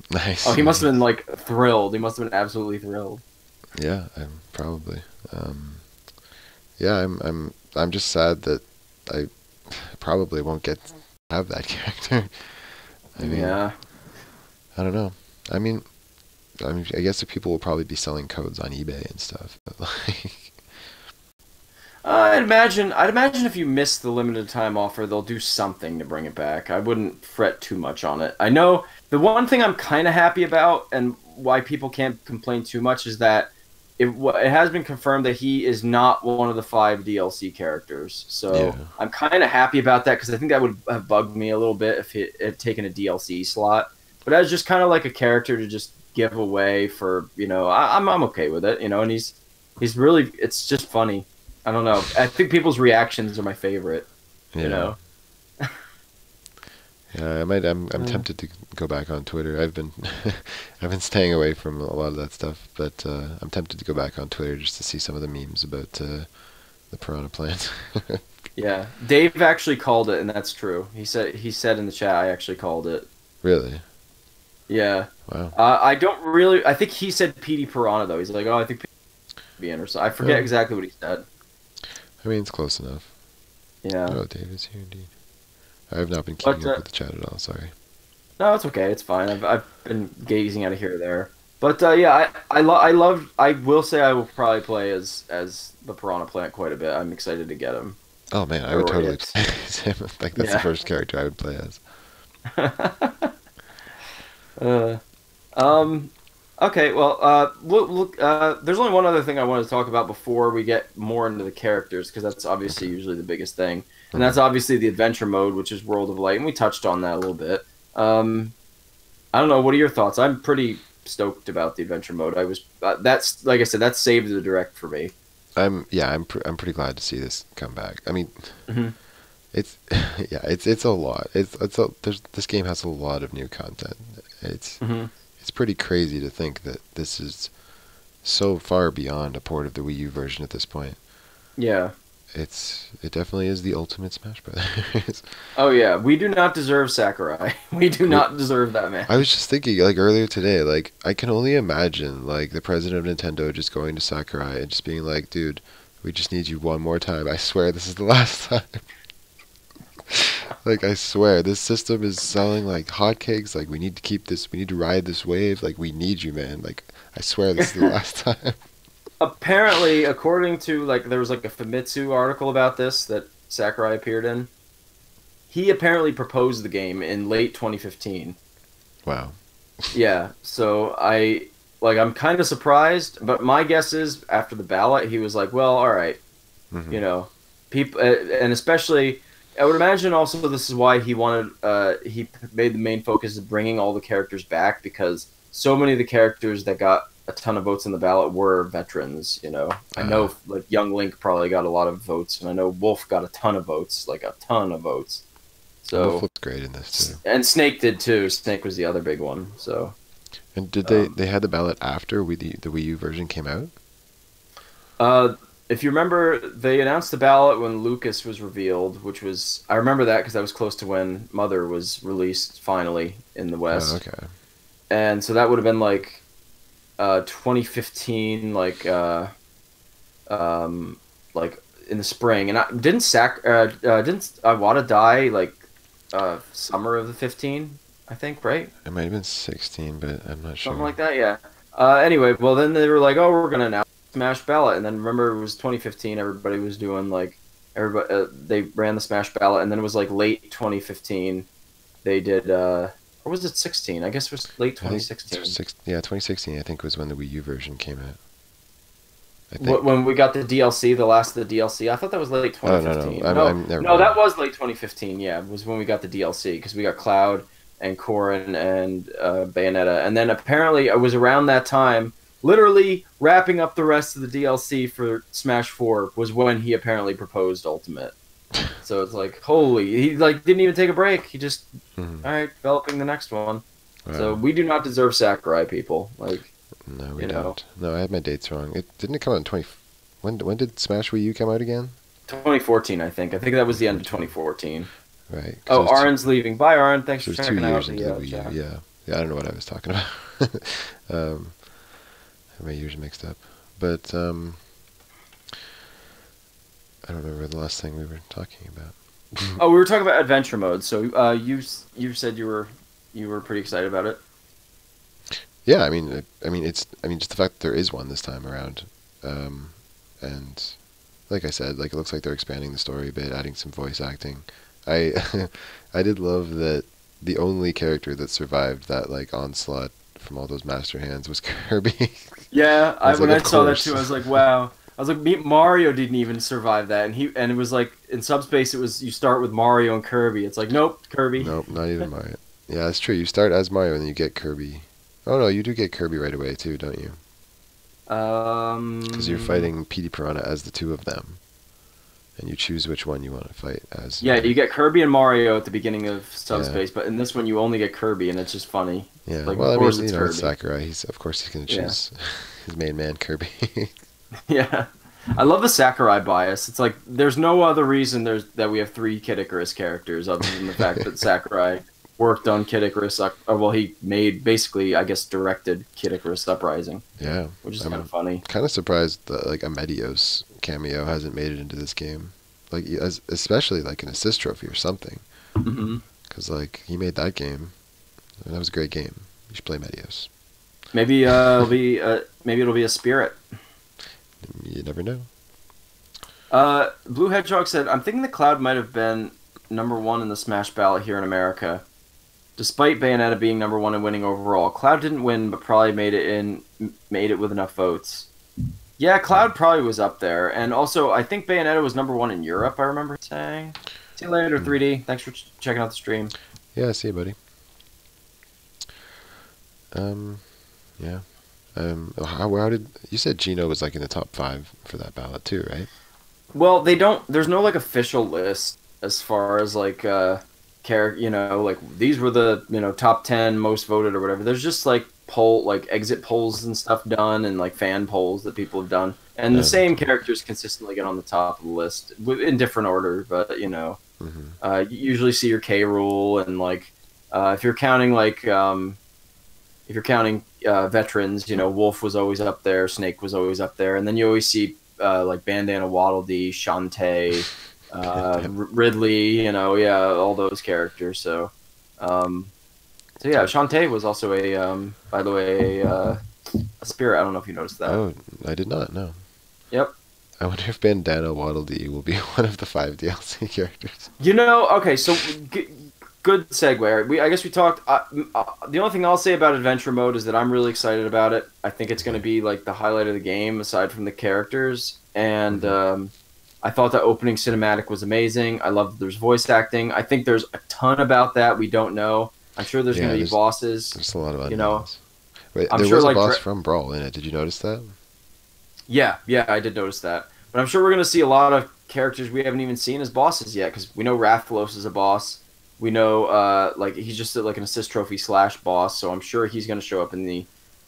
Oh, Nice, he must have been nice. like thrilled. He must have been absolutely thrilled. Yeah, I'm probably. Yeah, I'm just sad that I probably won't get to have that character. I mean, Yeah. I don't know. I mean, I guess the people will probably be selling codes on eBay and stuff. But like, I'd imagine if you miss the limited time offer, they'll do something to bring it back. I wouldn't fret too much on it. I know the one thing I'm kind of happy about, and why people can't complain too much, is that it has been confirmed that he is not one of the 5 DLC characters. So yeah, I'm kind of happy about that because I think that would have bugged me a little bit if it had taken a DLC slot. But as just kind of like a character to just give away for, I'm okay with it, and he's really, it's just funny. I don't know. I think people's reactions are my favorite. yeah. You know. Yeah, I might. I'm tempted to go back on Twitter. I've been staying away from a lot of that stuff, but I'm tempted to go back on Twitter just to see some of the memes about the Piranha Plant. Yeah, Dave actually called it, and that's true. He said in the chat, I actually called it. Really? Yeah. Wow. I don't really. I think he said PD Piranha though. He's like, oh, I think PD or so. I forget exactly what he said. I mean, it's close enough. Yeah. Oh, Dave is here indeed. I have not been keeping up with the chat at all. Sorry. No, it's okay. It's fine. I've been gazing at it here or there. But yeah, I will say I will probably play as the Piranha Plant quite a bit. I'm excited to get him. Oh man, I would totally play as him. Like that's the first character I would play as. Okay, well, look, there's only one other thing I wanted to talk about before we get more into the characters, because that's obviously usually the biggest thing, and that's obviously the adventure mode, which is World of Light, and we touched on that a little bit. I don't know, what are your thoughts? I'm pretty stoked about the adventure mode. I was that's, like I said, that's saved the direct for me. I'm pretty glad to see this come back. I mean, it's it's a lot. This game has a lot of new content. It's pretty crazy to think that this is so far beyond a port of the Wii U version at this point. Yeah. It definitely is the ultimate Smash Brothers. Oh yeah, we do not deserve Sakurai. We do not deserve that man. I was just thinking, like earlier today, like I can only imagine like the president of Nintendo just going to Sakurai and just being like, "Dude, we just need you one more time. I swear this is the last time." Like I swear, this system is selling like hotcakes. Like we need to keep this. We need to ride this wave. Like we need you, man. Like I swear this is the last time. Apparently, according to there was like a Famitsu article about this that Sakurai appeared in. He apparently proposed the game in late 2015. Wow. Yeah, so I'm kind of surprised, but my guess is after the ballot, he was like, "Well, all right, people," and especially, I would imagine also this is why he made the main focus of bringing all the characters back, because so many of the characters that got a ton of votes in the ballot were veterans. I know like young Link probably got a lot of votes, and I know Wolf got a ton of votes, like a ton of votes. So Wolf looks great in this too. And Snake did too. Snake was the other big one. So. And did they had the ballot after the Wii U version came out? If you remember, they announced the ballot when Lucas was revealed, which was, I remember that because that was close to when Mother was released finally in the West. Oh, okay. And so that would have been like 2015, like in the spring. And didn't Iwata die like summer of the 15? I think, right? It might have been 16, but I'm not sure. Something like that, yeah. Anyway, well then they were like, "Oh, we're gonna announce Smash Ballot," and then remember it was 2015. Everybody was doing they ran the Smash Ballot, and then it was like late 2015. They did, or was it 16? I guess it was late 2016. 2016. I think was when the Wii U version came out. I think. When we got the DLC, the last of the DLC. I thought that was late 2015. No, that was late 2015. Yeah, it was when we got the DLC because we got Cloud and Corrin and Bayonetta, and then apparently it was around that time, literally wrapping up the rest of the DLC for Smash 4 was when he apparently proposed Ultimate. So it's like, holy, he didn't even take a break. He just all right, developing the next one. Wow. So we do not deserve Sakurai, people. No, we don't. No, I had my dates wrong. Didn't it come out in 20? When did Smash Wii U come out again? 2014, I think. I think that was the end of 2014. Right. Oh, Aaron's leaving. Bye, Aaron. Thanks for checking 2 years out into the Wii U. Yeah. I don't know what I was talking about. My years mixed up, but I don't remember the last thing we were talking about. Oh, we were talking about adventure mode. So you said you were pretty excited about it. Yeah, I mean, just the fact that there is one this time around, and like I said, like it looks like they're expanding the story a bit, adding some voice acting. I I did love that the only character that survived that like onslaught from all those master hands was Kirby. Yeah, I was like, when I of saw that course. too, I was like, wow. I was like, Mario didn't even survive that, and it was like in Subspace, it was you start with Mario and Kirby. It's like, nope, Kirby. Nope, not even Mario. Yeah, that's true. You start as Mario and then you get Kirby. Oh no, you do get Kirby right away too, don't you? Because you're Um, fighting Petey Piranha as the two of them, and you choose which one you want to fight as. yeah, you get Kirby and Mario at the beginning of Yeah, Subspace, but in this one you only get Kirby, and it's just funny. yeah. Like, of Well, I course mean, it's it's Kirby. Sakurai. He's of course he's gonna Yeah, choose his main man Kirby. yeah. I love the Sakurai bias. It's like there's no other reason that we have three Kid Icarus characters other than the fact that Sakurai worked on Kid Icarus. Well, he made basically, I guess, directed Kid Icarus Uprising, Yeah, which is kind of I'm funny. kind of surprised that like a Medios cameo hasn't made it into this game. Like, especially like an assist trophy or something. Hmm. Because like he made that game, and that was a great game. You should play Medios. Maybe maybe it'll be a spirit. You never know. Blue Hedgehog said, "I'm thinking the Cloud might have been number one in the Smash ballot here in America, despite Bayonetta being number one and winning overall. Cloud didn't win, but probably made it with enough votes. Yeah, Cloud probably was up there, and also I think Bayonetta was number one in Europe. I remember saying. See you later, Hmm. 3D. Thanks for checking out the stream. Yeah, see you, buddy. Um, yeah. How did you said Gino was like in the top 5 for that ballot too, right? Well, they don't. There's no like official list as far as like like these were the top 10 most voted or whatever. There's just like exit polls and stuff done and like fan polls that people have done, and the same Okay. characters consistently get on the top of the list in different order. But Hmm. you usually see your K rule and like if you're counting veterans, Wolf was always up there, Snake was always up there, and then you always see like Bandana Waddle Dee, Shantae, Ridley, yeah, all those characters. Um, so yeah, Shantae was also by the way, a spirit. I don't know if you noticed that. Oh, I did not know. Yep. I wonder if Bandana Waddle Dee will be one of the 5 DLC characters. Okay, so good segue. I guess we talked. The only thing I'll say about adventure mode is that I'm really excited about it. I think it's going to be like the highlight of the game, aside from the characters. And Hmm. I thought the opening cinematic was amazing. I love that there's voice acting. I think there's a ton about that we don't know. I'm sure there's Yeah, going to be bosses. there's a lot of You know, unknowns. Wait, I'm there sure was a like boss from Brawl in it. Did you notice that? yeah, I did notice that. But I'm sure we're going to see a lot of characters we haven't even seen as bosses yet, because we know Rathalos is a boss. We know like he's just like an assist trophy / boss, so I'm sure he's going to show up in the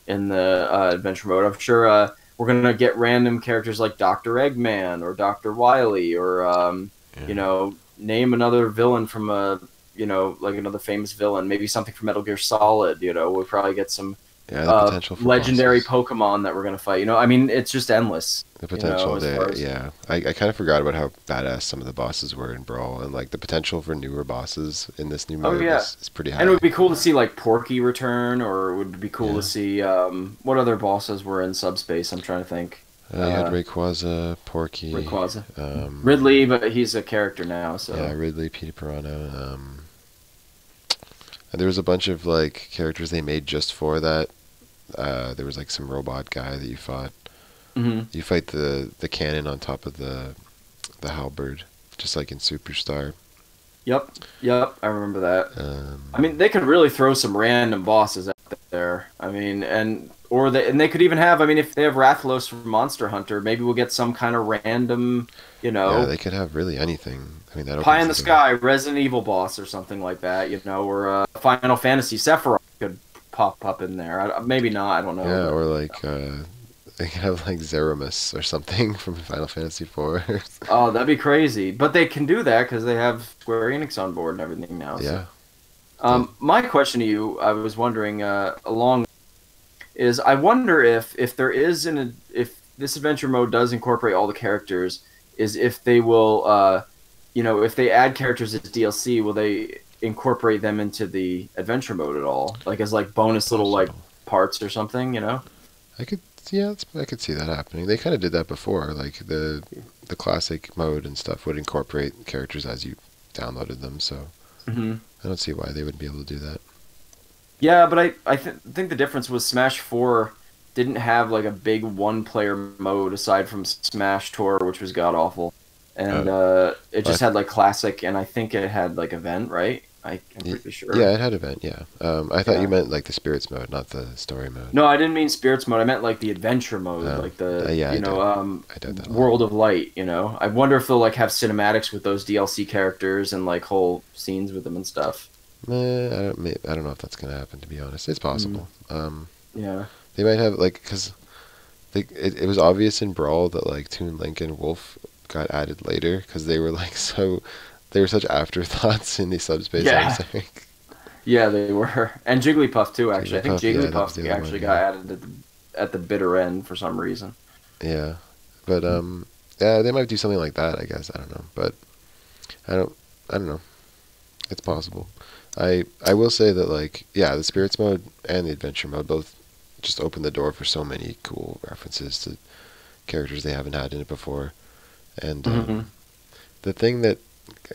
adventure mode. I'm sure we're going to get random characters like Dr. Eggman or Dr. Wily or Yeah. name another villain from like another famous villain, maybe something from Metal Gear Solid. We'll probably get some Yeah, the potential for legendary bosses. Pokemon that we're going to fight. I mean, it's just endless. The potential As far there, as yeah. I kind of forgot about how badass some of the bosses were in Brawl, and like the potential for newer bosses in this new oh mode yeah, is pretty and it high. would be cool to see like Porky return, or it would be cool to Yeah. see what other bosses were in Subspace. I'm trying to think. You had Rayquaza, Porky, Rayquaza, um, Ridley, but he's a character now, so yeah, Ridley, Petey Piranha. And there was a bunch of like characters they made just for that. There was like some robot guy that you fought. hmm You fight the cannon on top of the halberd, just like in Superstar. Yep, I remember that. I Um, mean, they could really throw some random bosses out there. I mean, and they could even have. I mean, if they have Rathalos from Monster Hunter, maybe we'll get some kind of random, yeah, they could have really anything. I mean, that Pie opens in the the door. Sky Resident Evil boss or something like that. Or Final Fantasy Sephiroth could pop up in there. Maybe not. I don't know. Yeah, or like they could have like Zeramus or something from Final Fantasy IV. Oh, that'd be crazy. But they can do that because they have Square Enix on board and everything now. So. Yeah. They- My question to you, I was wondering is I wonder if there is if this adventure mode does incorporate all the characters, is if they will if they add characters as DLC, will they incorporate them into the adventure mode at all, like as like bonus little like Possible. parts or something, you know? I could, yeah, I could see that happening. They kind of did that before, like the classic mode and stuff would incorporate characters as you downloaded them. So Hmm. I don't see why they wouldn't be able to do that. Yeah, but think the difference was Smash 4 didn't have like a big one player mode aside from Smash Tour, which was god awful. And it just but had like classic, and I think it had like event, right? I'm pretty sure. yeah, it had event. Yeah, I thought you Yeah. meant like the spirits mode, not the story mode. No, I didn't mean spirits mode. I meant like the adventure mode, No, like the yeah, I doubt that a lot. World of Light. You know, I wonder if they'll like have cinematics with those DLC characters and like whole scenes with them and stuff. I don't know if that's gonna happen. To be honest, it's Mm, possible. yeah. They might have like because it was obvious in Brawl that like Toon Link and Wolf got added later because they were like they were such afterthoughts in the subspace Yeah. emissary. Yeah, they were, and Jigglypuff too. Actually, I think Jigglypuff, yeah, that was the Jigglypuff other actually one. got Yeah, added at the bitter end for some reason. yeah, but yeah, they might do something like that. I guess I don't know, but I don't, I don't know. It's possible. I will say that like yeah, the spirits mode and the adventure mode both just open the door for so many cool references to characters they haven't had in it before. And Hmm. the thing that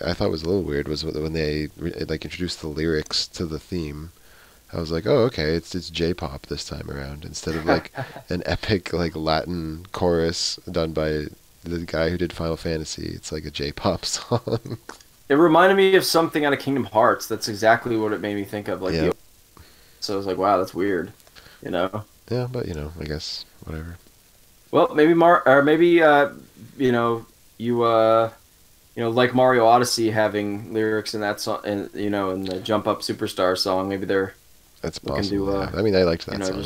I thought was a little weird was when they like introduced the lyrics to the theme. I was like, oh, okay, it's J-pop this time around instead of like an epic like Latin chorus done by the guy who did Final Fantasy. It's like a J-pop song. It reminded me of something out of Kingdom Hearts. That's exactly what it made me think of. Like Yeah, the so I was like, wow, that's weird. You know. yeah, but I guess whatever. Well, maybe or maybe you know, you like Mario Odyssey having lyrics in that song, and in the Jump Up Superstar song. Maybe they're That's looking possible. to Yeah. I mean, I liked that just song.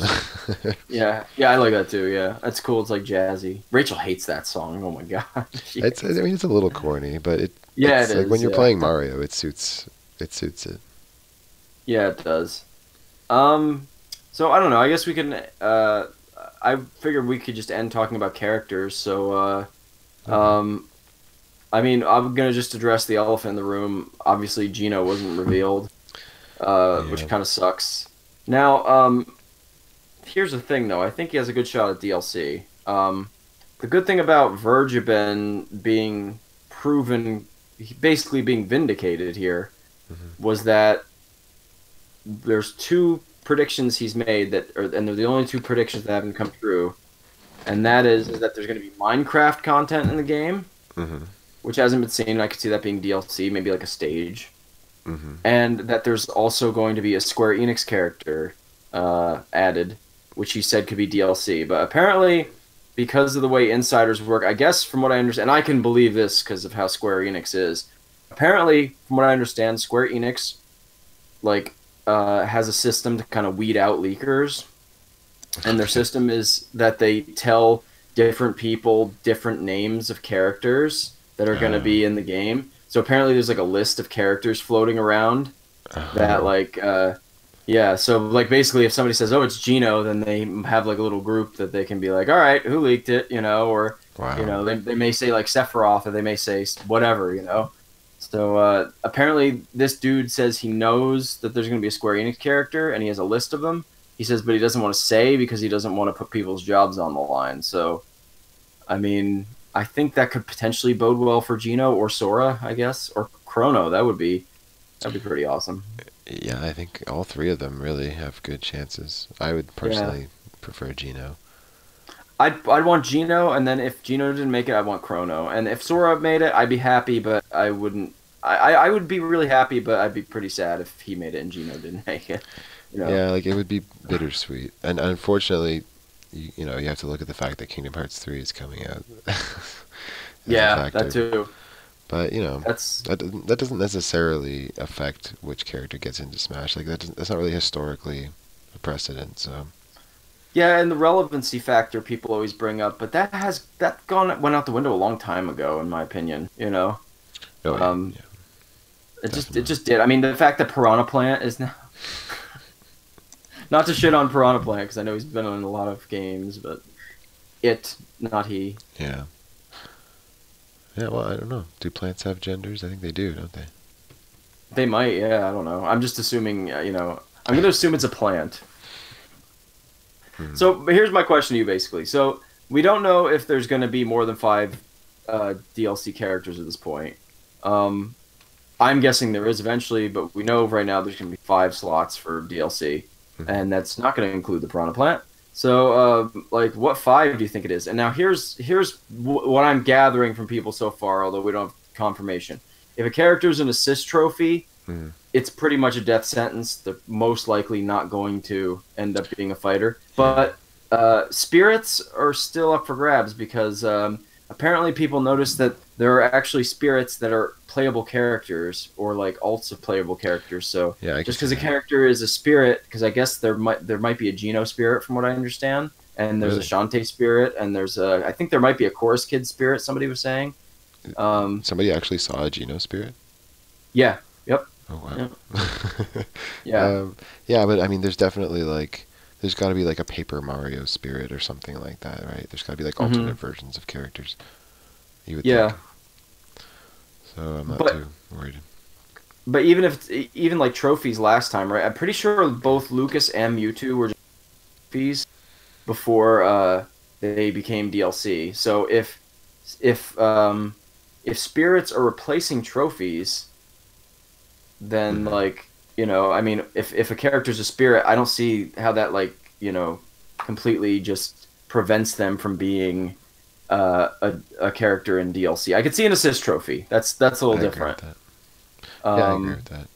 yeah, yeah, I like that too. Yeah, that's cool. It's like jazzy. Rachel hates that song. Oh my god, she I hates it. mean, it's a little corny, but Yeah, it it's like when is. you're Yeah, playing Mario, it suits it. yeah, it does. Um, so I don't know. I guess we can. I figured we could just end talking about characters. So Okay. I mean, I'm gonna just address the elephant in the room. Obviously, Gino wasn't revealed, which Yeah. kind of sucks. Now, here's the thing, though. I think he has a good shot at DLC. The good thing about Vergeben being proven, basically being vindicated here, Hmm. was that there's two predictions he's made and they're the only two predictions that haven't come true, and that is that there's going to be Minecraft content in the game, Hmm. which hasn't been seen. I could see that being DLC, maybe like a stage, Hmm. and that there's also going to be a Square Enix character added, which he said could be DLC. But apparently, because of the way insiders work, I guess from what I understand, and I can believe this because of how Square Enix is. Apparently, from what I understand, Square Enix like has a system to kind of weed out leakers, and their Okay. system is that they tell different people different names of characters that are going to be in the game. So apparently, there's like a list of characters floating around that Oh, like yeah, so like basically if somebody says, oh, it's Gino, then they have like a little group that they can be like, all right, who leaked it, or wow. they may say like Sephiroth, or they may say whatever, so apparently this dude says he knows that there's going to be a Square Enix character and he has a list of them. He says but he doesn't want to say because he doesn't want to put people's jobs on the line. So I mean, I think that could potentially bode well for Gino or Sora, I guess, or Chrono. That'd be pretty awesome. Yeah, I think all three of them really have good chances. I would Yeah. personally prefer Gino. I'd want Gino, and then if Gino didn't make it, I'd want Chrono. And if Sora made it, I'd be happy, but I wouldn't. I would be really happy, but I'd be pretty sad if he made it and Gino didn't make it. You know? Yeah, like it would be bittersweet. And unfortunately, you have to look at the fact that Kingdom Hearts 3 is coming out as a Yeah, that factor. too. But, That's that doesn't necessarily affect which character gets into Smash. Like that's not really historically a precedent, so yeah, and the relevancy factor people always bring up, but that went out the window a long time ago, in my opinion. oh yeah, Um, yeah, it just definitely. did. I mean, the fact that Piranha Plant is now not to shit on Piranha Plant because I know he's been in a lot of games, but not he. Yeah. Yeah, well, I don't know. Do plants have genders? I think they do, don't they? They might, yeah. I don't know. I'm just assuming, I'm going to assume it's a plant. So here's my question to you, basically. So we don't know if there's going to be more than 5 DLC characters at this point. Um, I'm guessing there is eventually, but we know right now there's going to be 5 slots for DLC, and that's not going to include the Piranha Plant. So, like, what 5 do you think it is? And now here's what I'm gathering from people so far, although we don't have confirmation. If a character's an assist trophy, it's pretty much a death sentence. They're most likely not going to end up being a fighter. But spirits are still up for grabs because apparently people noticed that there are actually spirits that are playable characters or like alts of playable characters. So Yeah, just because a character is a spirit, because I guess there might be a Geno spirit from what I understand, and there's a Shantae spirit, and there's I think there might be a Chorus Kid spirit. Somebody was saying. Somebody actually saw a Geno spirit? Yeah. Yep. Oh wow. Yeah. Yeah, but I mean, there's definitely like, there's got to be like a Paper Mario spirit or something like that, right? There's got to be like alternate versions of characters. You would think. So I'm not too worried. But even like trophies last time, right? I'm pretty sure both Lucas and Mewtwo were just trophies before they became DLC. So if spirits are replacing trophies, then like, you know, I mean, if a character's a spirit, I don't see how that, like, you know, completely just prevents them from being a character in DLC. I could see an assist trophy. That's a little different. Yeah, I agree with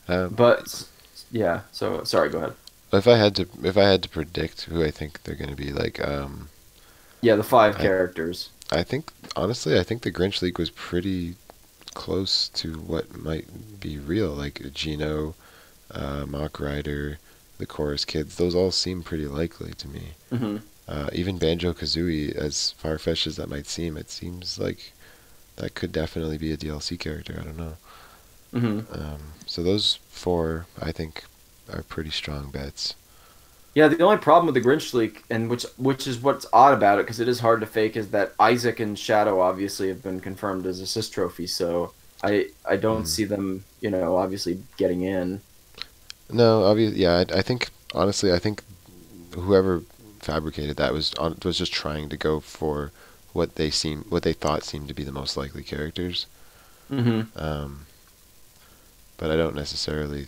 that. But yeah, so sorry, go ahead. If I had to predict who I think they're going to be, like, yeah, the 5 characters. I think honestly, I think the Grinch leak was pretty close to what might be real. Like Geno, Mach Rider, the Chorus Kids, those all seem pretty likely to me. Even Banjo-Kazooie, as far-fetched as that might seem, it seems like that could definitely be a DLC character. I don't know. So those 4, I think, are pretty strong bets. Yeah, the only problem with the Grinch leak, and which is what's odd about it, because it is hard to fake, is that Isaac and Shadow obviously have been confirmed as assist trophies. So I don't see them, you know, obviously getting in. No, obviously, yeah. I think honestly, I think whoever fabricated that was just trying to go for what they thought seemed to be the most likely characters. But I don't necessarily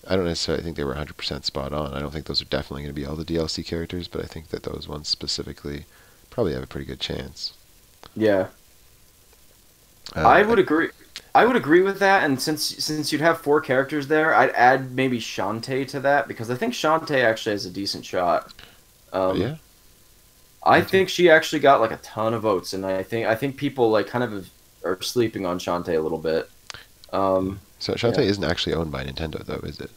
think they were 100% spot on. I don't think those are definitely going to be all the DLC characters, but I think that those ones specifically probably have a pretty good chance. Yeah. I would agree. I would agree with that, and since you'd have 4 characters there, I'd add maybe Shantae to that, because I think Shantae actually has a decent shot. Yeah. I think she actually got like a ton of votes, and I think people like kind of are sleeping on Shantae a little bit. So Shantae isn't actually owned by Nintendo, though, is it?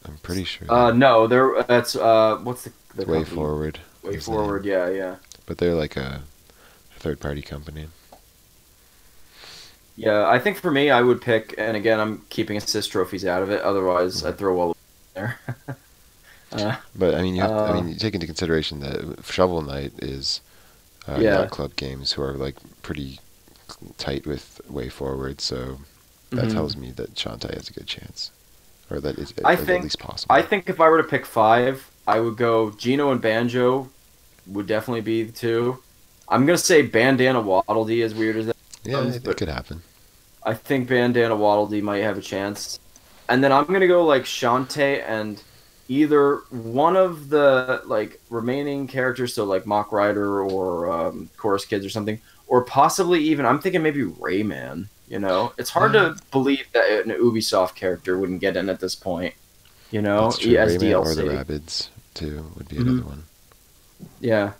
I'm pretty sure. No, that's what's the Way company? Forward. Way Forward, yeah. But they're like a third-party company. Yeah, I think for me, I would pick, and again, I'm keeping assist trophies out of it. Otherwise, I'd throw all there. But I mean, you take into consideration that Shovel Knight is Yacht Club Games, who are like pretty tight with Way Forward, so that tells me that Shantae has a good chance, or that is at least possible. I think if I were to pick 5, I would go Geno and Banjo would definitely be the 2. I'm gonna say Bandana Waddle Dee, as weird as that. Yeah, it could happen. I think Bandana Waddle Dee might have a chance. And then I'm going to go like Shantae and either one of the like remaining characters, so like Mach Rider or Chorus Kids or something, or possibly even, I'm thinking maybe Rayman, you know? It's hard to believe that an Ubisoft character wouldn't get in at this point, you know? That's true. As Rayman DLC. or the Rabbids, too, would be another one. Yeah.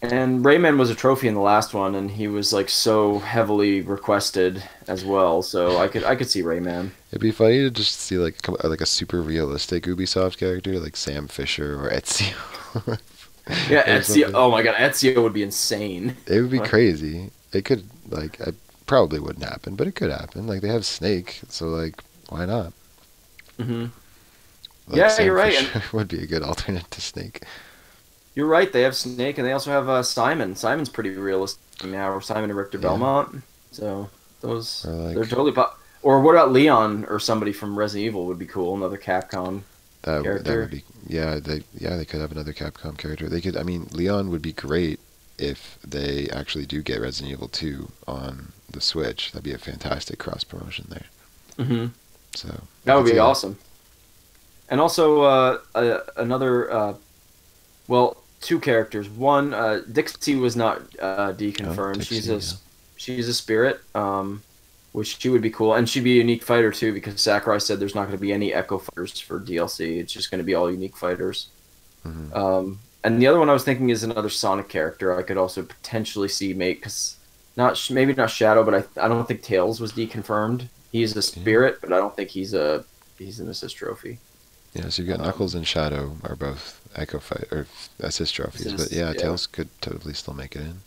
And Rayman was a trophy in the last one, and he was like so heavily requested as well. So I could see Rayman. It'd be funny to just see like a super realistic Ubisoft character like Sam Fisher or Ezio. Yeah, Ezio. Oh my god, Ezio would be insane. It would be crazy. It could it probably wouldn't happen, but it could happen. Like they have Snake, so like why not? Like yeah, Sam you're right. Fisher would be a good alternate to Snake. You're right. They have Snake, and they also have Simon. Simon's pretty realistic now, or Simon and Richter Belmont. So those they're totally. Or what about Leon or somebody from Resident Evil would be cool. Another Capcom That would character. be, they could have another Capcom character. They could, I mean, Leon would be great if they actually do get Resident Evil 2 on the Switch. That'd be a fantastic cross promotion there. Hmm. So I That would could be see that. awesome. And also another well, two characters. One, Dixie was not Oh, deconfirmed. Dixie, yeah. She's a spirit, which she would be cool, and she'd be a unique fighter too because Sakurai said there's not going to be any Echo fighters for DLC. It's just going to be all unique fighters. Hmm. And the other one I was thinking is another Sonic character I could also potentially see make because maybe not Shadow, but I don't think Tails was deconfirmed. He's a Yeah. spirit, but I don't think he's an assist trophy. Yeah, so you got Um, Knuckles and Shadow are both Echo Fight or assist trophies, but assist, yeah, yeah. Tails could totally still make it in.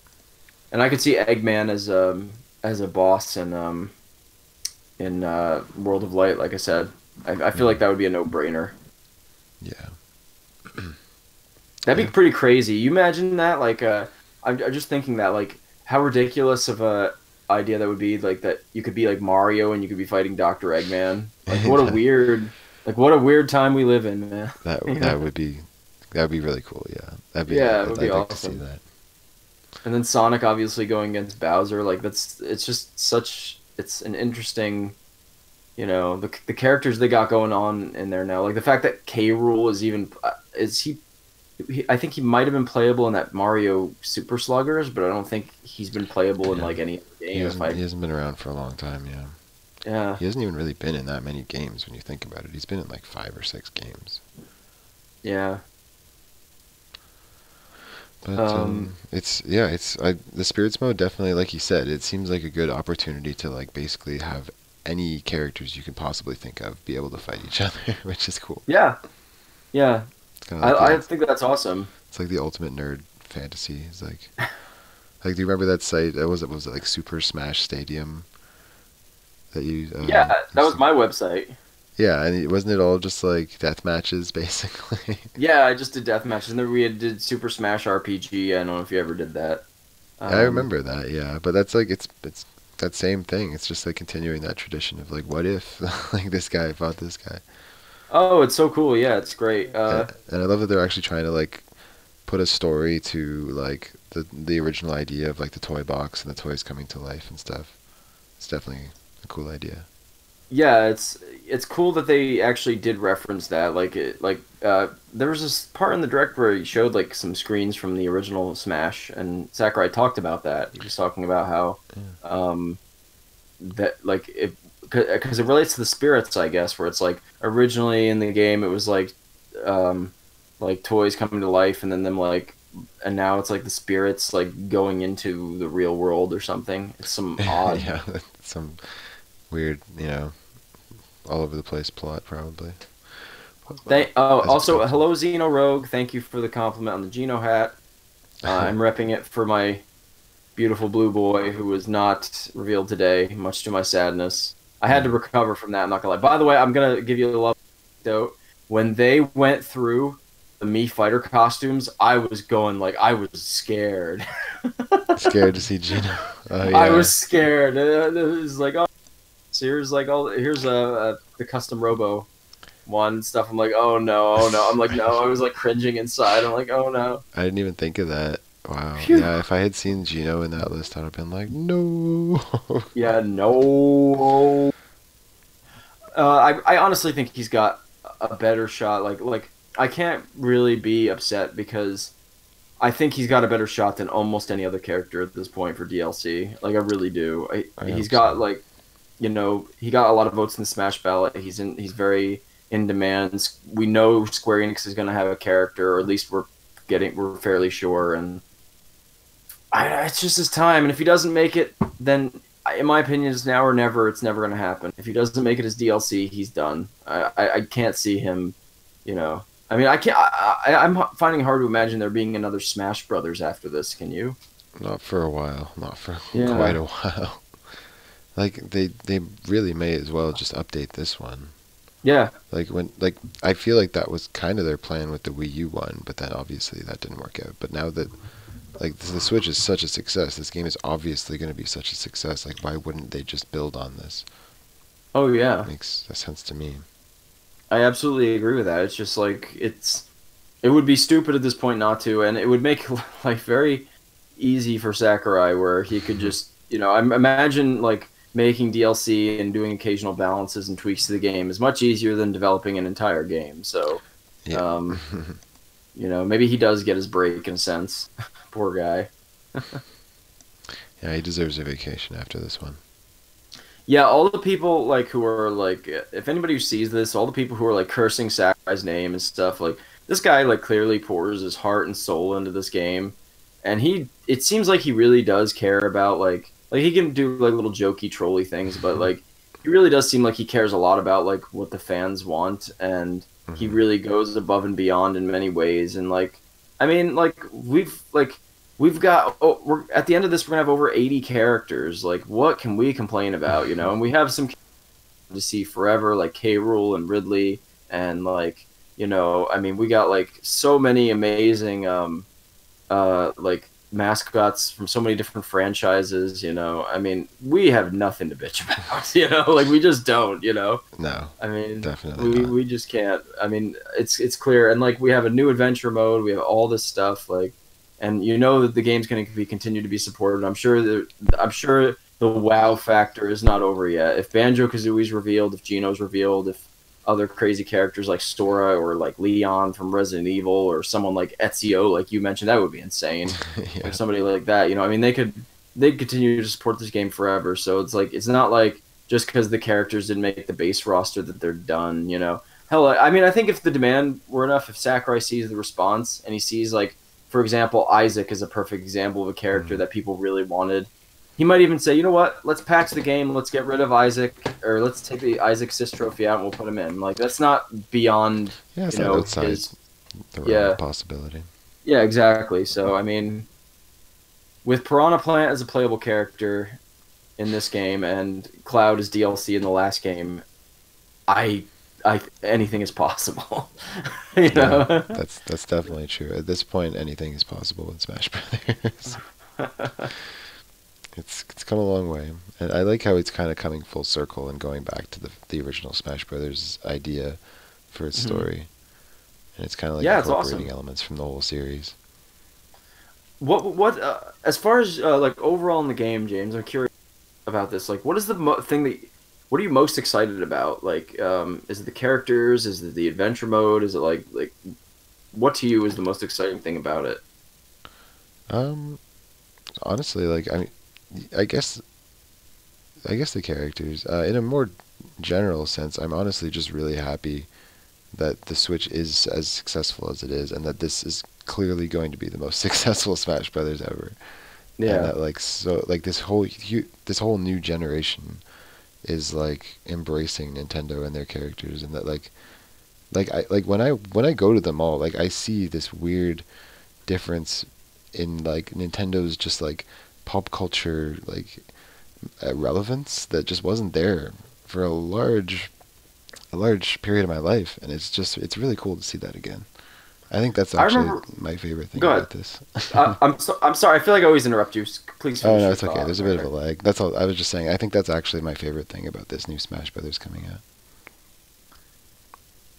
And I could see Eggman as a boss in World of Light. Like I said, I feel like Hmm. that would be a no brainer. Yeah, That'd yeah, be pretty crazy. You imagine that? Like, I'm just thinking that like how ridiculous of a idea that would be. Like that you could be like Mario and you could be fighting Doctor Eggman. Like that what a weird time we live in, man. that You know? that would be really cool. Yeah, Yeah, it would be I'd like to see awesome. that. And then Sonic obviously going against Bowser. Like it's just such it's an interesting. You know the characters they got going on in there now. Like the fact that K. Rool is even is I think he might have been playable in that Mario Super Sluggers, but I don't think he's been playable in Yeah, like any game. If I he hasn't been around for a long time. Yeah, yeah he hasn't even really been in that many games when you think about it. He's been in like 5 or 6 games. yeah But um the spirits mode definitely, like you said, it seems like a good opportunity to like basically have any characters you can possibly think of be able to fight each other, which is cool. yeah yeah. It's kind of like I think that's awesome. it's like the ultimate nerd fantasy. It's like do you remember that site? Was it like Super Smash Stadium that you Yeah, that used was to- my website. yeah, and wasn't it all just like death matches basically? Yeah, I just did death matches, and then we did Super Smash RPG. I don't know if you ever did that. I Um, remember that, yeah, but that's like it's that same thing. It's just like continuing that tradition of like, what if like this guy fought this guy? oh, it's so cool. Yeah, it's great. And I love that they're actually trying to like put a story to like the original idea of like the toy box and the toys coming to life and stuff. It's definitely a cool idea. Yeah, it's cool that they actually did reference that. There was this part in the direct where he showed like some screens from the original Smash, and Sakurai talked about that. He was talking about how Yeah. that like it because it relates to the spirits, I guess, where it's like originally in the game it was like toys coming to life, and then them like, and now it's like the spirits like going into the real world or something. It's some odd. Yeah, some weird, all over the place plot probably. As Also, expected. hello Xeno Rogue. Thank you for the compliment on the Geno hat. I'm repping it for my beautiful blue boy who was not revealed today, much to my sadness. I had to recover from that. I'm not gonna lie. By the way, I'm gonna give you a little note. When they went through the Mii Fighter costumes, I was going like I was scared. Scared to see Gino. Oh I yeah. was scared. It was like, oh, so here's the custom Robo one stuff. I'm like, oh no, oh no. I'm like, no. I was like cringing inside. I'm like, oh no. I didn't even think of that. Wow. Phew. Yeah, if I had seen Gino in that list, I'd have been like, no. Yeah, no. I honestly think he's got a better shot. Like I can't really be upset because I think he's got a better shot than almost any other character at this point for DLC. Like I really do. I He's hope got so. like, he got a lot of votes in the Smash ballot. He's very in demand. We know Square Enix is going to have a character, or at least we're fairly sure. And it's just his time. And if he doesn't make it, then in my opinion, it's now or never. It's never going to happen. If he doesn't make it as DLC, he's done. I can't see him. I mean, I can't. I'm finding it hard to imagine there being another Smash Brothers after this. Can you? Not for a while. Not for quite Yeah. a while. Like they really may as well just update this one. Yeah. Like I feel like that was kind of their plan with the Wii U one, but then obviously that didn't work out. But now that like the Switch is such a success, this game is obviously going to be such a success. Like why wouldn't they just build on this? Oh yeah. Makes sense to me. I absolutely agree with that. It's just like it would be stupid at this point not to, and it would make life very easy for Sakurai, where he could just, I imagine like making DLC and doing occasional balances and tweaks to the game is much easier than developing an entire game. So, Yeah. um, maybe he does get his break in a sense. Poor guy. Yeah, he deserves a vacation after this one. Yeah, all the people like who are like, if anybody who sees this, all the people who are like cursing Sakurai's name and stuff, like this guy like clearly pours his heart and soul into this game, and it seems like he really does care about like he can do like little jokey trolly things, but like he really does seem like he cares a lot about like what the fans want, and he Hmm. really goes above and beyond in many ways, and like, I mean, we've got, we're at the end of this, we're gonna have over 80 characters. Like, what can we complain about, and we have some to see forever, like K. Rool and Ridley, and like, I mean, we got like so many amazing like mascots from so many different franchises. I mean, we have nothing to bitch about. Like we just don't. No, I mean, definitely we not. we just can't. I mean, it's clear, and like we have a new adventure mode. We have all this stuff, like, and that the game's going to be continue to be supported. I'm sure the WoW factor is not over yet. If Banjo Kazooie's revealed, if Geno's revealed, if other crazy characters like Sora or like Leon from Resident Evil or someone like Ezio, like you mentioned, that would be insane. Or Yeah. somebody like that, I mean, they'd continue to support this game forever. So it's like it's not like just because the characters didn't make the base roster that they're done. Hell, I mean, I think if the demand were enough, if Sakurai sees the response and he sees like, for example, Isaac is a perfect example of a character Mhm. that people really wanted. He might even say, you know what? Let's patch the game. Let's get rid of Isaac, or let's take the Isaac Sis trophy out and we'll put him in. Like that's not beyond, Yeah, it's not outside his. the realm Yeah, of possibility. yeah, exactly. So I mean, with Piranha Plant as a playable character in this game and Cloud as DLC in the last game, I, anything is possible. you Yeah, know. that's definitely true. At this point, anything is possible in Smash Brothers. It's come a long way, and I like how it's kind of coming full circle and going back to the original Smash Brothers idea for its Mhm. story, and it's kind of like Yeah, it's incorporating awesome. elements from the whole series. What as far as like overall in the game, James, I'm curious about this. Like, what is the thing that what are you most excited about? Like, is it the characters? Is it the adventure mode? Is it like what to you is the most exciting thing about it? Um, Honestly, like I guess I guess the characters. In a more general sense, I'm honestly just really happy that the Switch is as successful as it is, and that this is clearly going to be the most successful Smash Brothers ever. And Yeah, that like this whole new generation is like embracing Nintendo and their characters, and that like when I go to the mall, like I see this weird difference in like Nintendo's just like pop culture like relevance that just wasn't there for a large period of my life, and it's really cool to see that again. I think that's I actually remember. my favorite thing Go ahead. about this. I'm sorry. I feel like I always interrupt you. Please Oh finish no, your it's okay. thought. There's a bit of a lag. That's all. I was just saying. I think that's actually my favorite thing about this new Smash Brothers coming out.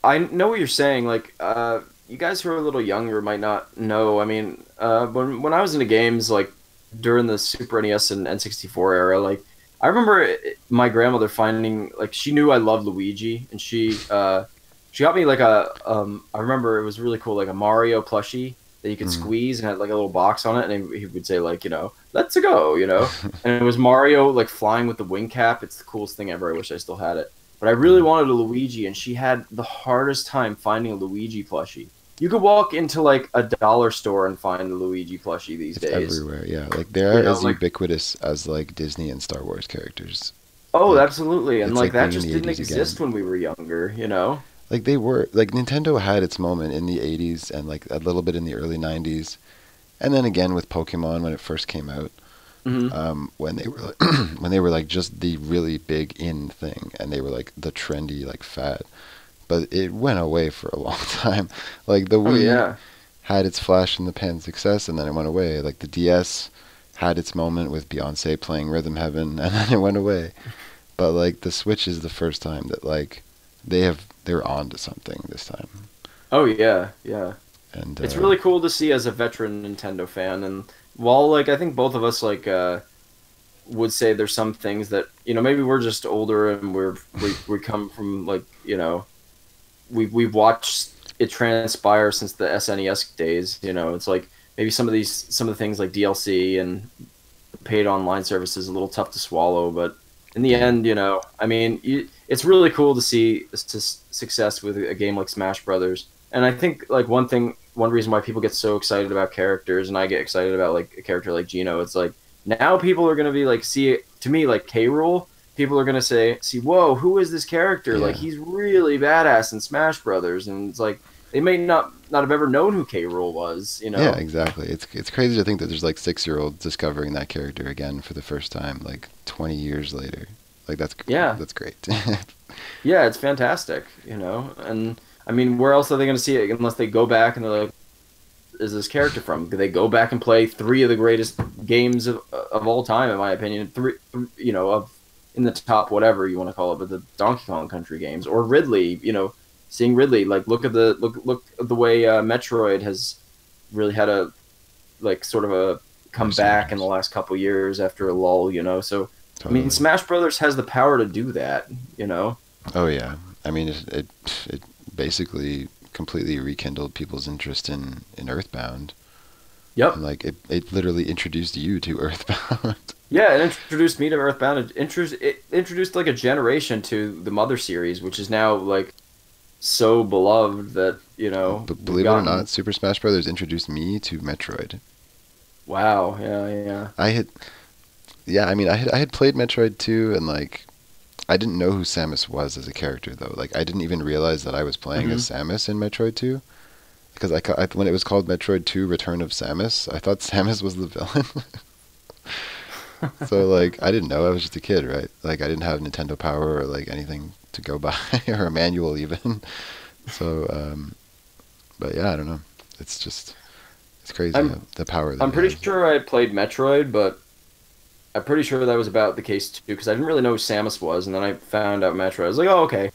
I know what you're saying. Like, you guys who are a little younger might not know. I mean, when I was into games, like during the Super NES and N64 era, like I remember my grandmother finding like she knew I loved Luigi, and she got me like I remember it was really cool, like a Mario plushie that you could Mm. squeeze and had like a little box on it, and he would say like, let's go, and it was Mario like flying with the wing cap. It's the coolest thing ever. I wish I still had it. But I really Mhm. wanted a Luigi, and she had the hardest time finding a Luigi plushie. You could walk into like a dollar store and find the Luigi plushie these It's days. everywhere. Yeah, like they are as Like, ubiquitous as like Disney and Star Wars characters. oh, Like absolutely, and it's like like that being in just the didn't 80s exist again. when we were younger. Like they were like Nintendo had its moment in the 80s and like a little bit in the early 90s, and then again with Pokemon when it first came out. Hmm. When they were when they were like just the really big in thing, and they were like the trendy like fad, but it went away for a long time. Like the Oh Wii yeah. had its flash in the pan success, and then it went away. Like the DS had its moment with Beyonce playing Rhythm Heaven, and then it went away. But like the Switch is the first time that like they're on to something this time. Oh yeah, yeah. And It's really cool to see as a veteran Nintendo fan, and while like I think both of us like would say there's some things that maybe we're just older and we come from like we've watched it transpire since the SNES days. It's like maybe some of the things like DLC and paid online services a little tough to swallow, but in the end, I mean, it's really cool to see success with a game like Smash Brothers. And I think like one reason why people get so excited about characters, and I get excited about like a character like Geno, it's like now people are gonna be like, to me like K. Rool, people are gonna see, whoa, who is this character? Yeah. Like he's really badass in Smash Brothers, and it's like they may not have ever known who K. Rool was. Yeah, exactly. It's crazy to think that there's like 6-year-olds discovering that character again for the first time, like 20 years later. Like that's great. Yeah, it's fantastic. And I mean, where else are they going to see it unless they go back and they're like, is this character from? Do they go back and play 3 of the greatest games of all time, in my opinion? 3, of in the top whatever you want to call it, but the Donkey Kong Country games or Ridley. Seeing Ridley, like look at the way Metroid has really had a like sort of a come back in the last couple years after a lull. So totally. I mean, Smash Brothers has the power to do that. Oh yeah, I mean it basically completely rekindled people's interest in Earthbound. Yep. And like it literally introduced you to Earthbound. Yeah, it introduced me to Earthbound. It introduced like a generation to the Mother series, which is now like so beloved that But believe it or not, Super Smash Brothers introduced me to Metroid. Wow. Yeah. I mean, I had played Metroid 2, and like I didn't know who Samus was as a character though. Like I didn't even realize that I was playing as Samus in Metroid 2, because when it was called Metroid 2: Return of Samus, I thought Samus was the villain. So like I didn't know. I was just a kid, right? Like I didn't have Nintendo Power or like anything to go by or a manual even. So but yeah, I don't know. It's crazy the power that I'm pretty sure I played Metroid, but I'm pretty sure that was about the case too, because I didn't really know who Samus was, and then I found out Metroid. I was like, oh, okay.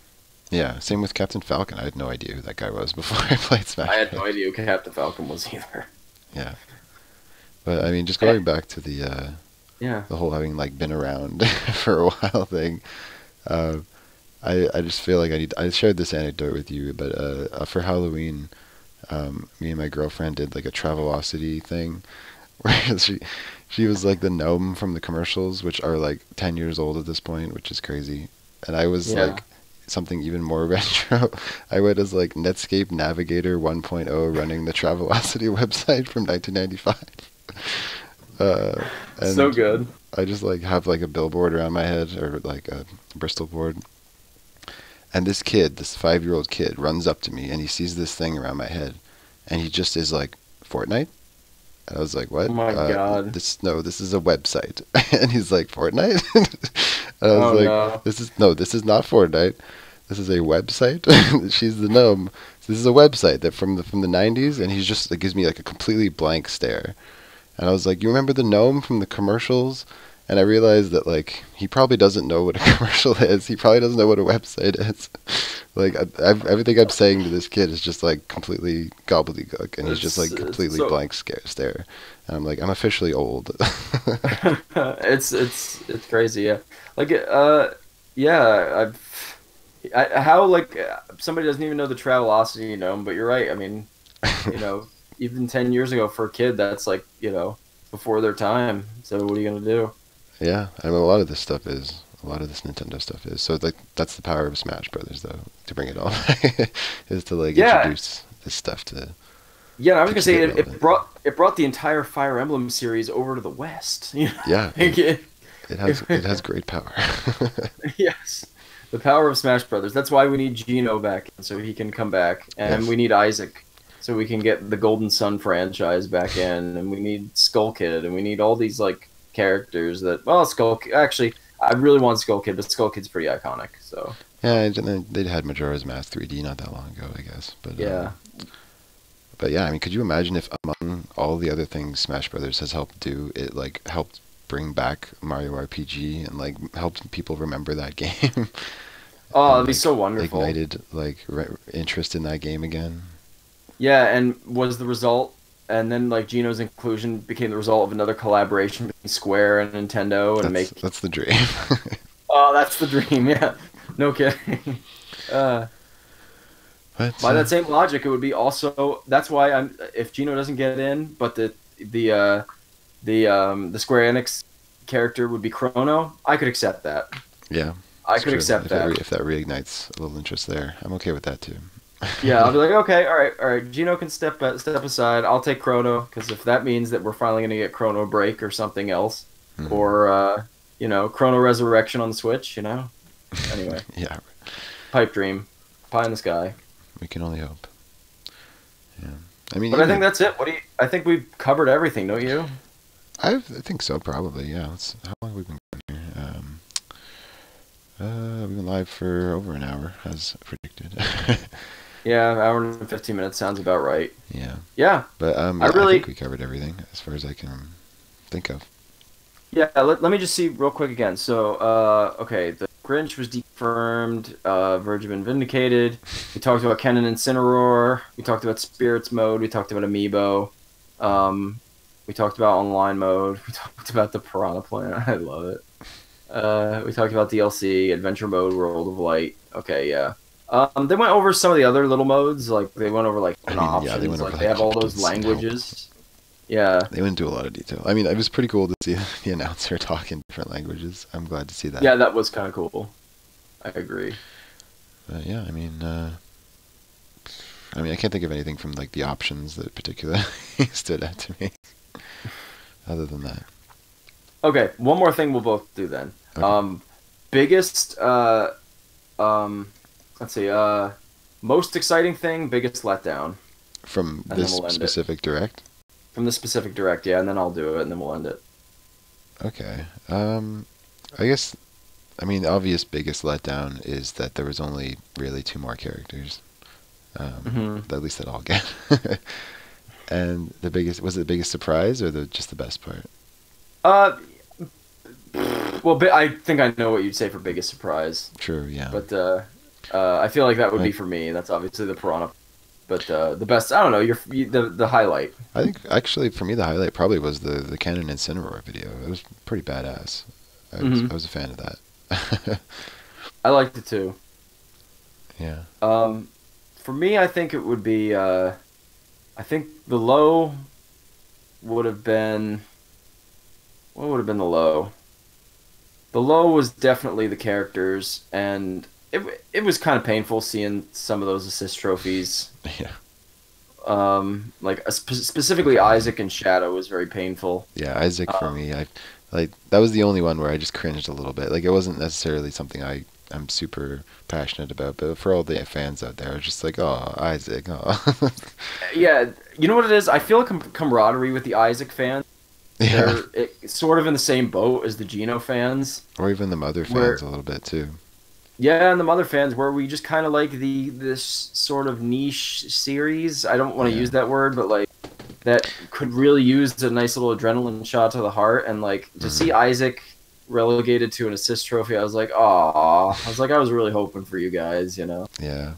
Yeah, same with Captain Falcon. I had no idea who that guy was before I played Smash. I had no idea who Captain Falcon was either. Yeah, but I mean, just going back to the whole having like been around for a while thing. I just feel like I shared this anecdote with you, but for Halloween, me and my girlfriend did like a Travelocity thing, where she was like the gnome from the commercials, which are like 10 years old at this point, which is crazy. And I was like something even more retro. I went as like Netscape Navigator 1.0 running the Travelocity website from 1995. And so good. I just like have like a billboard around my head, or like a Bristol board. And this 5-year-old kid runs up to me and he sees this thing around my head, and he just is like, Fortnite? And I was like, what? Oh my god. This is a website. And he's like, Fortnite? And I was like, this is not Fortnite. This is a website. She's the gnome. This is a website that from the 90s, and he's just, it gives me like a completely blank stare. And I was like, you remember the gnome from the commercials? And I realized that like he probably doesn't know what a commercial is. He probably doesn't know what a website is. Like everything I'm saying to this kid is just like completely gobbledygook, and he's just like completely blank stare. And I'm like, I'm officially old. It's crazy, yeah. Like yeah, how like somebody doesn't even know the Travelocity gnome, but you're right. I mean, even 10 years ago for a kid, that's like before their time. So what are you gonna do? Yeah, I mean, a lot of this Nintendo stuff is. So like that's the power of Smash Brothers, though, to bring it all back, is to like introduce this stuff to. Yeah, I was gonna say it brought the entire Fire Emblem series over to the West. Yeah, it has great power. Yes, the power of Smash Brothers. That's why we need Geno back, so he can come back, and we need Isaac, so we can get the Golden Sun franchise back in, and we need Skull Kid, and we need all these like characters that actually I really want Skull Kid, but Skull Kid's pretty iconic. So yeah, they'd had Majora's Mask 3D not that long ago, I guess. But yeah. But yeah, I mean, could you imagine if among all the other things Smash Brothers has helped do, it like helped bring back Mario RPG and like helped people remember that game? Oh, and it'd be so wonderful. ignited interest in that game again. Yeah, and was the result, and then like Gino's inclusion became the result of another collaboration between Square and Nintendo, and make. That's the dream. Oh, that's the dream. Yeah, no kidding. Uh, But by that same logic, it would be also. That's why I'm. If Gino doesn't get in, but the Square Enix character would be Chrono, I could accept that. yeah, I it's could true. accept that. If that reignites a little interest there, I'm okay with that too. Yeah, I'll be like, okay, all right. Gino can step aside. I'll take Chrono because if that means that we're finally gonna get Chrono Break or something else, Mhm. or Chrono Resurrection on the Switch, Anyway, Yeah, pipe dream, pie in the sky. we can only hope. Yeah, I mean, But I think that's it. I think we've covered everything, don't you? I think so, probably. Yeah. How long have we been going here? We've been live for over an hour, as predicted. Yeah, hour and 15 minutes sounds about right. Yeah. Yeah, But I I really. think we covered everything as far as I can think of. Yeah, let me just see real quick again. So, okay, the Grinch was confirmed. Verge been vindicated. We talked about Kennen Incineroar. We talked about Spirits mode. We talked about Amiibo. We talked about online mode. We talked about the Piranha Plant. I love it. We talked about DLC, Adventure mode, World of Light. Okay, yeah. They went over some of the other little modes. Like they went over like options. Yeah, they went over like they have all those languages. Yeah. They went into a lot of detail. I mean, it was pretty cool to see the announcer talk in different languages. I'm glad to see that. Yeah, that was kind of cool. I agree. Yeah, I mean, I can't think of anything from like the options that particularly stood out to me. Other than that. Okay, one more thing we'll both do then. Okay. Biggest, let's see, most exciting thing, biggest letdown. From And then this we'll end it. specific direct? From the specific direct, yeah, and then I'll do it, and then we'll end it. Okay. I guess, the obvious biggest letdown is that there was only really 2 more characters. At least that I'll get. And was it the biggest surprise or just the best part? Well, I think I know what you'd say for biggest surprise. True, yeah. But I feel like that would be for me. That's obviously the Piranha. But the best, I don't know. The highlight. I think actually for me the highlight probably was the Kennen Incineroar video. It was pretty badass. I was a fan of that. I liked it too. Yeah. For me, I think it would be. I think the low would have been. What would have been the low? The low was definitely the characters, and it was kind of painful seeing some of those assist trophies. Yeah. Specifically Isaac and Shadow was very painful. Yeah, Isaac for me, that was the only one where I just cringed a little bit. Like it wasn't necessarily something I'm super passionate about, but for all the fans out there, I was just like, oh, Isaac, oh. Yeah, you know what it is? I feel a camaraderie with the Isaac fans. Yeah. They're sort of in the same boat as the Geno fans. Or even the Mother fans a little bit too. Yeah, and the Mother fans, where we just kind of like this sort of niche series. I don't want to use that word, but like that could really use a nice little adrenaline shot to the heart. And like to see Isaac relegated to an assist trophy, I was like, aw. I was really hoping for you guys, Yeah.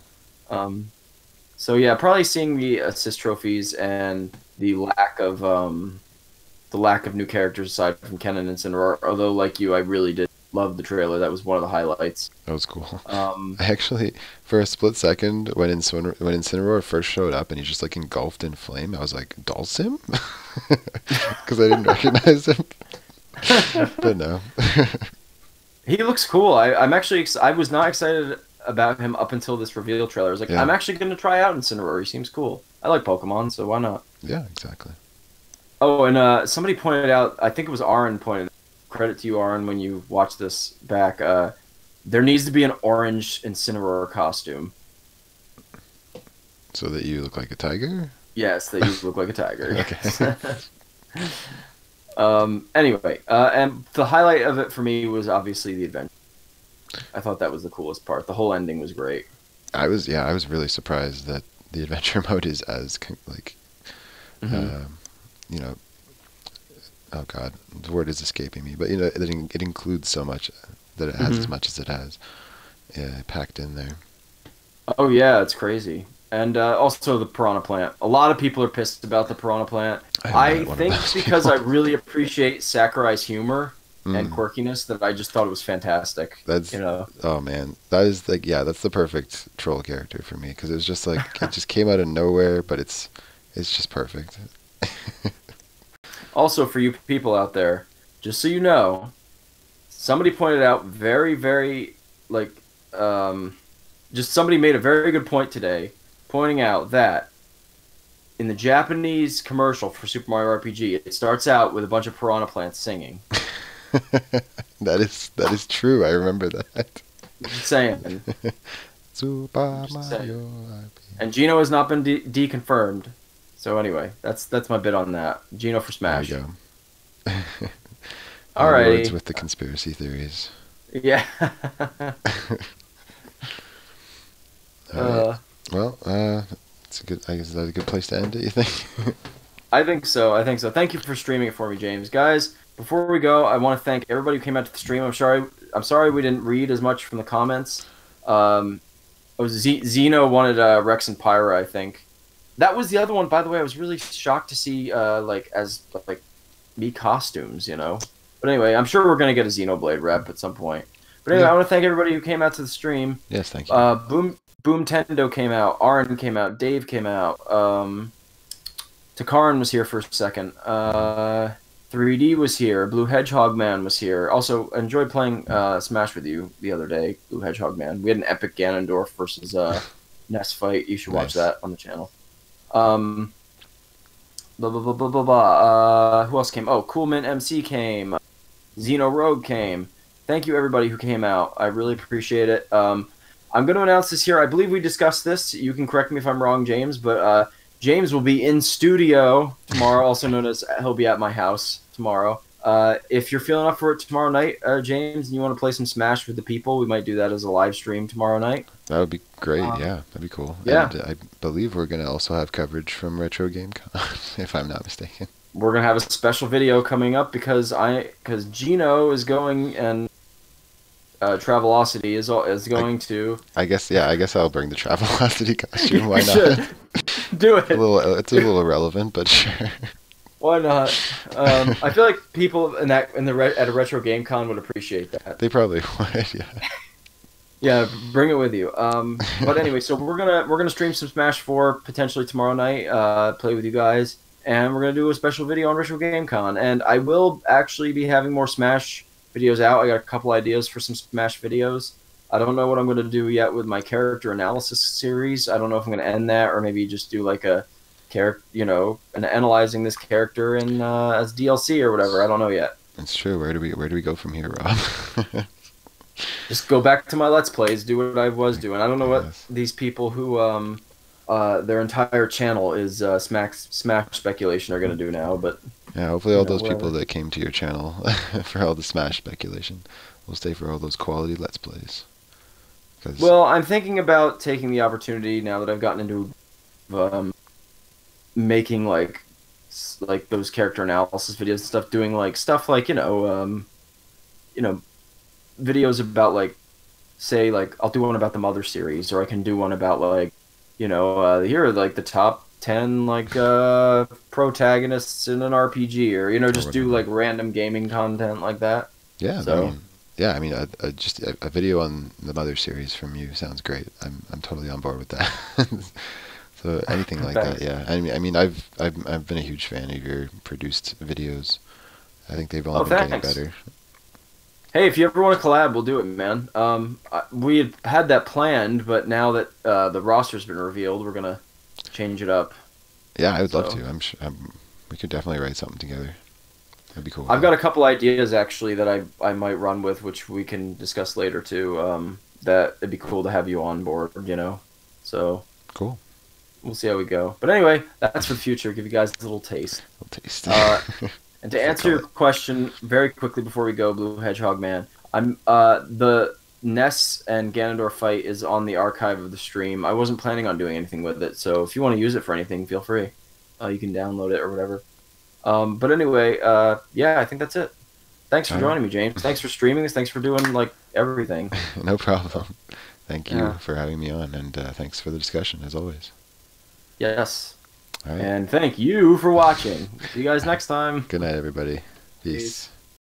So yeah, probably seeing the assist trophies and the lack of new characters aside from Kennen and Incineroar. Although, like you, I really did love the trailer. That was one of the highlights. That was cool. I actually, for a split second, when Incineroar first showed up and he's just like engulfed in flame, I was like, Dhalsim? Because I didn't recognize him. But no. He looks cool. I'm actually. I was not excited about him up until this reveal trailer. I was like, I'm actually going to try out Incineroar. He seems cool. I like Pokemon, so why not? Yeah, exactly. Oh, and somebody pointed out, I think it was Aaron pointed out, credit to you, Aaron, when you watch this back, there needs to be an orange Incineroar costume. So that you look like a tiger? Yes, that you look like a tiger. Okay. Anyway, and the highlight of it for me was obviously the adventure. I thought that was the coolest part. The whole ending was great. I was really surprised that the adventure mode is as oh god, the word is escaping me, but it includes so much, that it has as much as it has. Yeah, packed in there. Oh yeah, it's crazy. And also the piranha plant. A lot of people are pissed about the piranha plant. I'm I not one of think those because people. I really appreciate Sakurai's humor and Mm, quirkiness that I just thought it was fantastic. You that's know. oh man, that is like yeah, that's the perfect troll character for me because it was just like it just came out of nowhere, but it's just perfect. Also, for you people out there, just so you know, somebody pointed out very like um, just somebody made a very good point today, pointing out that in the Japanese commercial for Super Mario RPG, it starts out with a bunch of piranha plants singing. That is true. I remember that. Just saying. Super Just saying. Mario RPG. And Gino has not been deconfirmed. So anyway, that's my bit on that. Gino for There you Smash. go. Onwards Alrighty. with the conspiracy theories. Yeah. All right. uh, Well, it's a good. I guess that's a good place to end it. You think? I think so. I think so. Thank you for streaming it for me, James. Guys, before we go, I want to thank everybody who came out to the stream. I'm sorry we didn't read as much from the comments. Zeno wanted Rex and Pyra, I think. That was the other one, by the way. I was really shocked to see like me costumes, you know. But anyway, I'm sure we're gonna get a Xenoblade rep at some point. But anyway, Yeah. I want to thank everybody who came out to the stream. Yes, thank you. Boom Tendo came out. Aaron came out. Dave came out. Takarin was here for a second. 3D was here. Blue Hedgehog Man was here. Also, enjoyed playing Smash with you the other day, Blue Hedgehog Man. We had an epic Ganondorf versus Ness fight. You should watch Nice. that on the channel. Blah blah blah blah blah blah. Who else came? Oh, Coolman MC came. Xeno Rogue came. Thank you everybody who came out. I really appreciate it. I'm going to announce this here. I believe we discussed this. You can correct me if I'm wrong, James, but James will be in studio tomorrow, also known as he'll be at my house tomorrow. If you're feeling up for it tomorrow night, James, and you want to play some Smash with the people, we might do that as a live stream tomorrow night. That would be great. Yeah, that'd be cool. Yeah. And I believe we're gonna also have coverage from Retro Game Con, if I'm not mistaken. We're gonna have a special video coming up because Gino is going and Travelocity is going to. I guess I'll bring the Travelocity costume. Why You not? should. Do it. It's a little irrelevant, but sure. Why not? I feel like people at a Retro Game Con would appreciate that. They probably would. Yeah. Yeah, bring it with you. But anyway, so we're gonna stream some Smash 4 potentially tomorrow night. Play with you guys, and we're gonna do a special video on Retro Game Con. And I will actually be having more Smash videos out. I got a couple ideas for some Smash videos. I don't know what I'm gonna do yet with my character analysis series. I don't know if I'm gonna end that or maybe just do like a character, and analyzing this character in as DLC or whatever. I don't know yet. It's true. Where do we go from here, Rob? Just go back to my Let's Plays, do what I was doing. I don't know what Yes. these people who their entire channel is Smash speculation are gonna do now, but Yeah, hopefully all those whatever. people that came to your channel for all the Smash speculation will stay for all those quality Let's Plays. 'Cause Well, I'm thinking about taking the opportunity now that I've gotten into making like those character analysis videos and stuff, doing like stuff like videos about like say like I'll do one about the Mother series, or I can do one about like here are like the top 10 like protagonists in an RPG, or just do like random gaming content like that. yeah, So- I mean, just a video on the Mother series from you sounds great. I'm totally on board with that. So anything like that, Thanks. yeah. I mean, I've been a huge fan of your produced videos. I think they've only been getting Thanks. better. Hey, if you ever want to collab, we'll do it, man. We had that planned, but now that the roster's been revealed, we're gonna change it up. Yeah, I would love So- to. I'm sure we could definitely write something together. That'd be cool. I've got a couple ideas actually that I might run with, which we can discuss later too. That it'd be cool to have you on board, So Cool. we'll see how we go. But anyway, that's for the future. Give you guys a little taste. Little taste. And to answer your question very quickly before we go, Blue Hedgehog Man, I'm the Ness and Ganondorf fight is on the archive of the stream. I wasn't planning on doing anything with it, so if you want to use it for anything, feel free. You can download it or whatever. But anyway, yeah, I think that's it. Thanks for All right. joining me, James. Thanks for streaming this. Thanks for doing like everything. No problem. Thank you Yeah. for having me on, and thanks for the discussion, as always. Yes. All right. And thank you for watching. See you guys next time. Good night, everybody. Peace. Peace.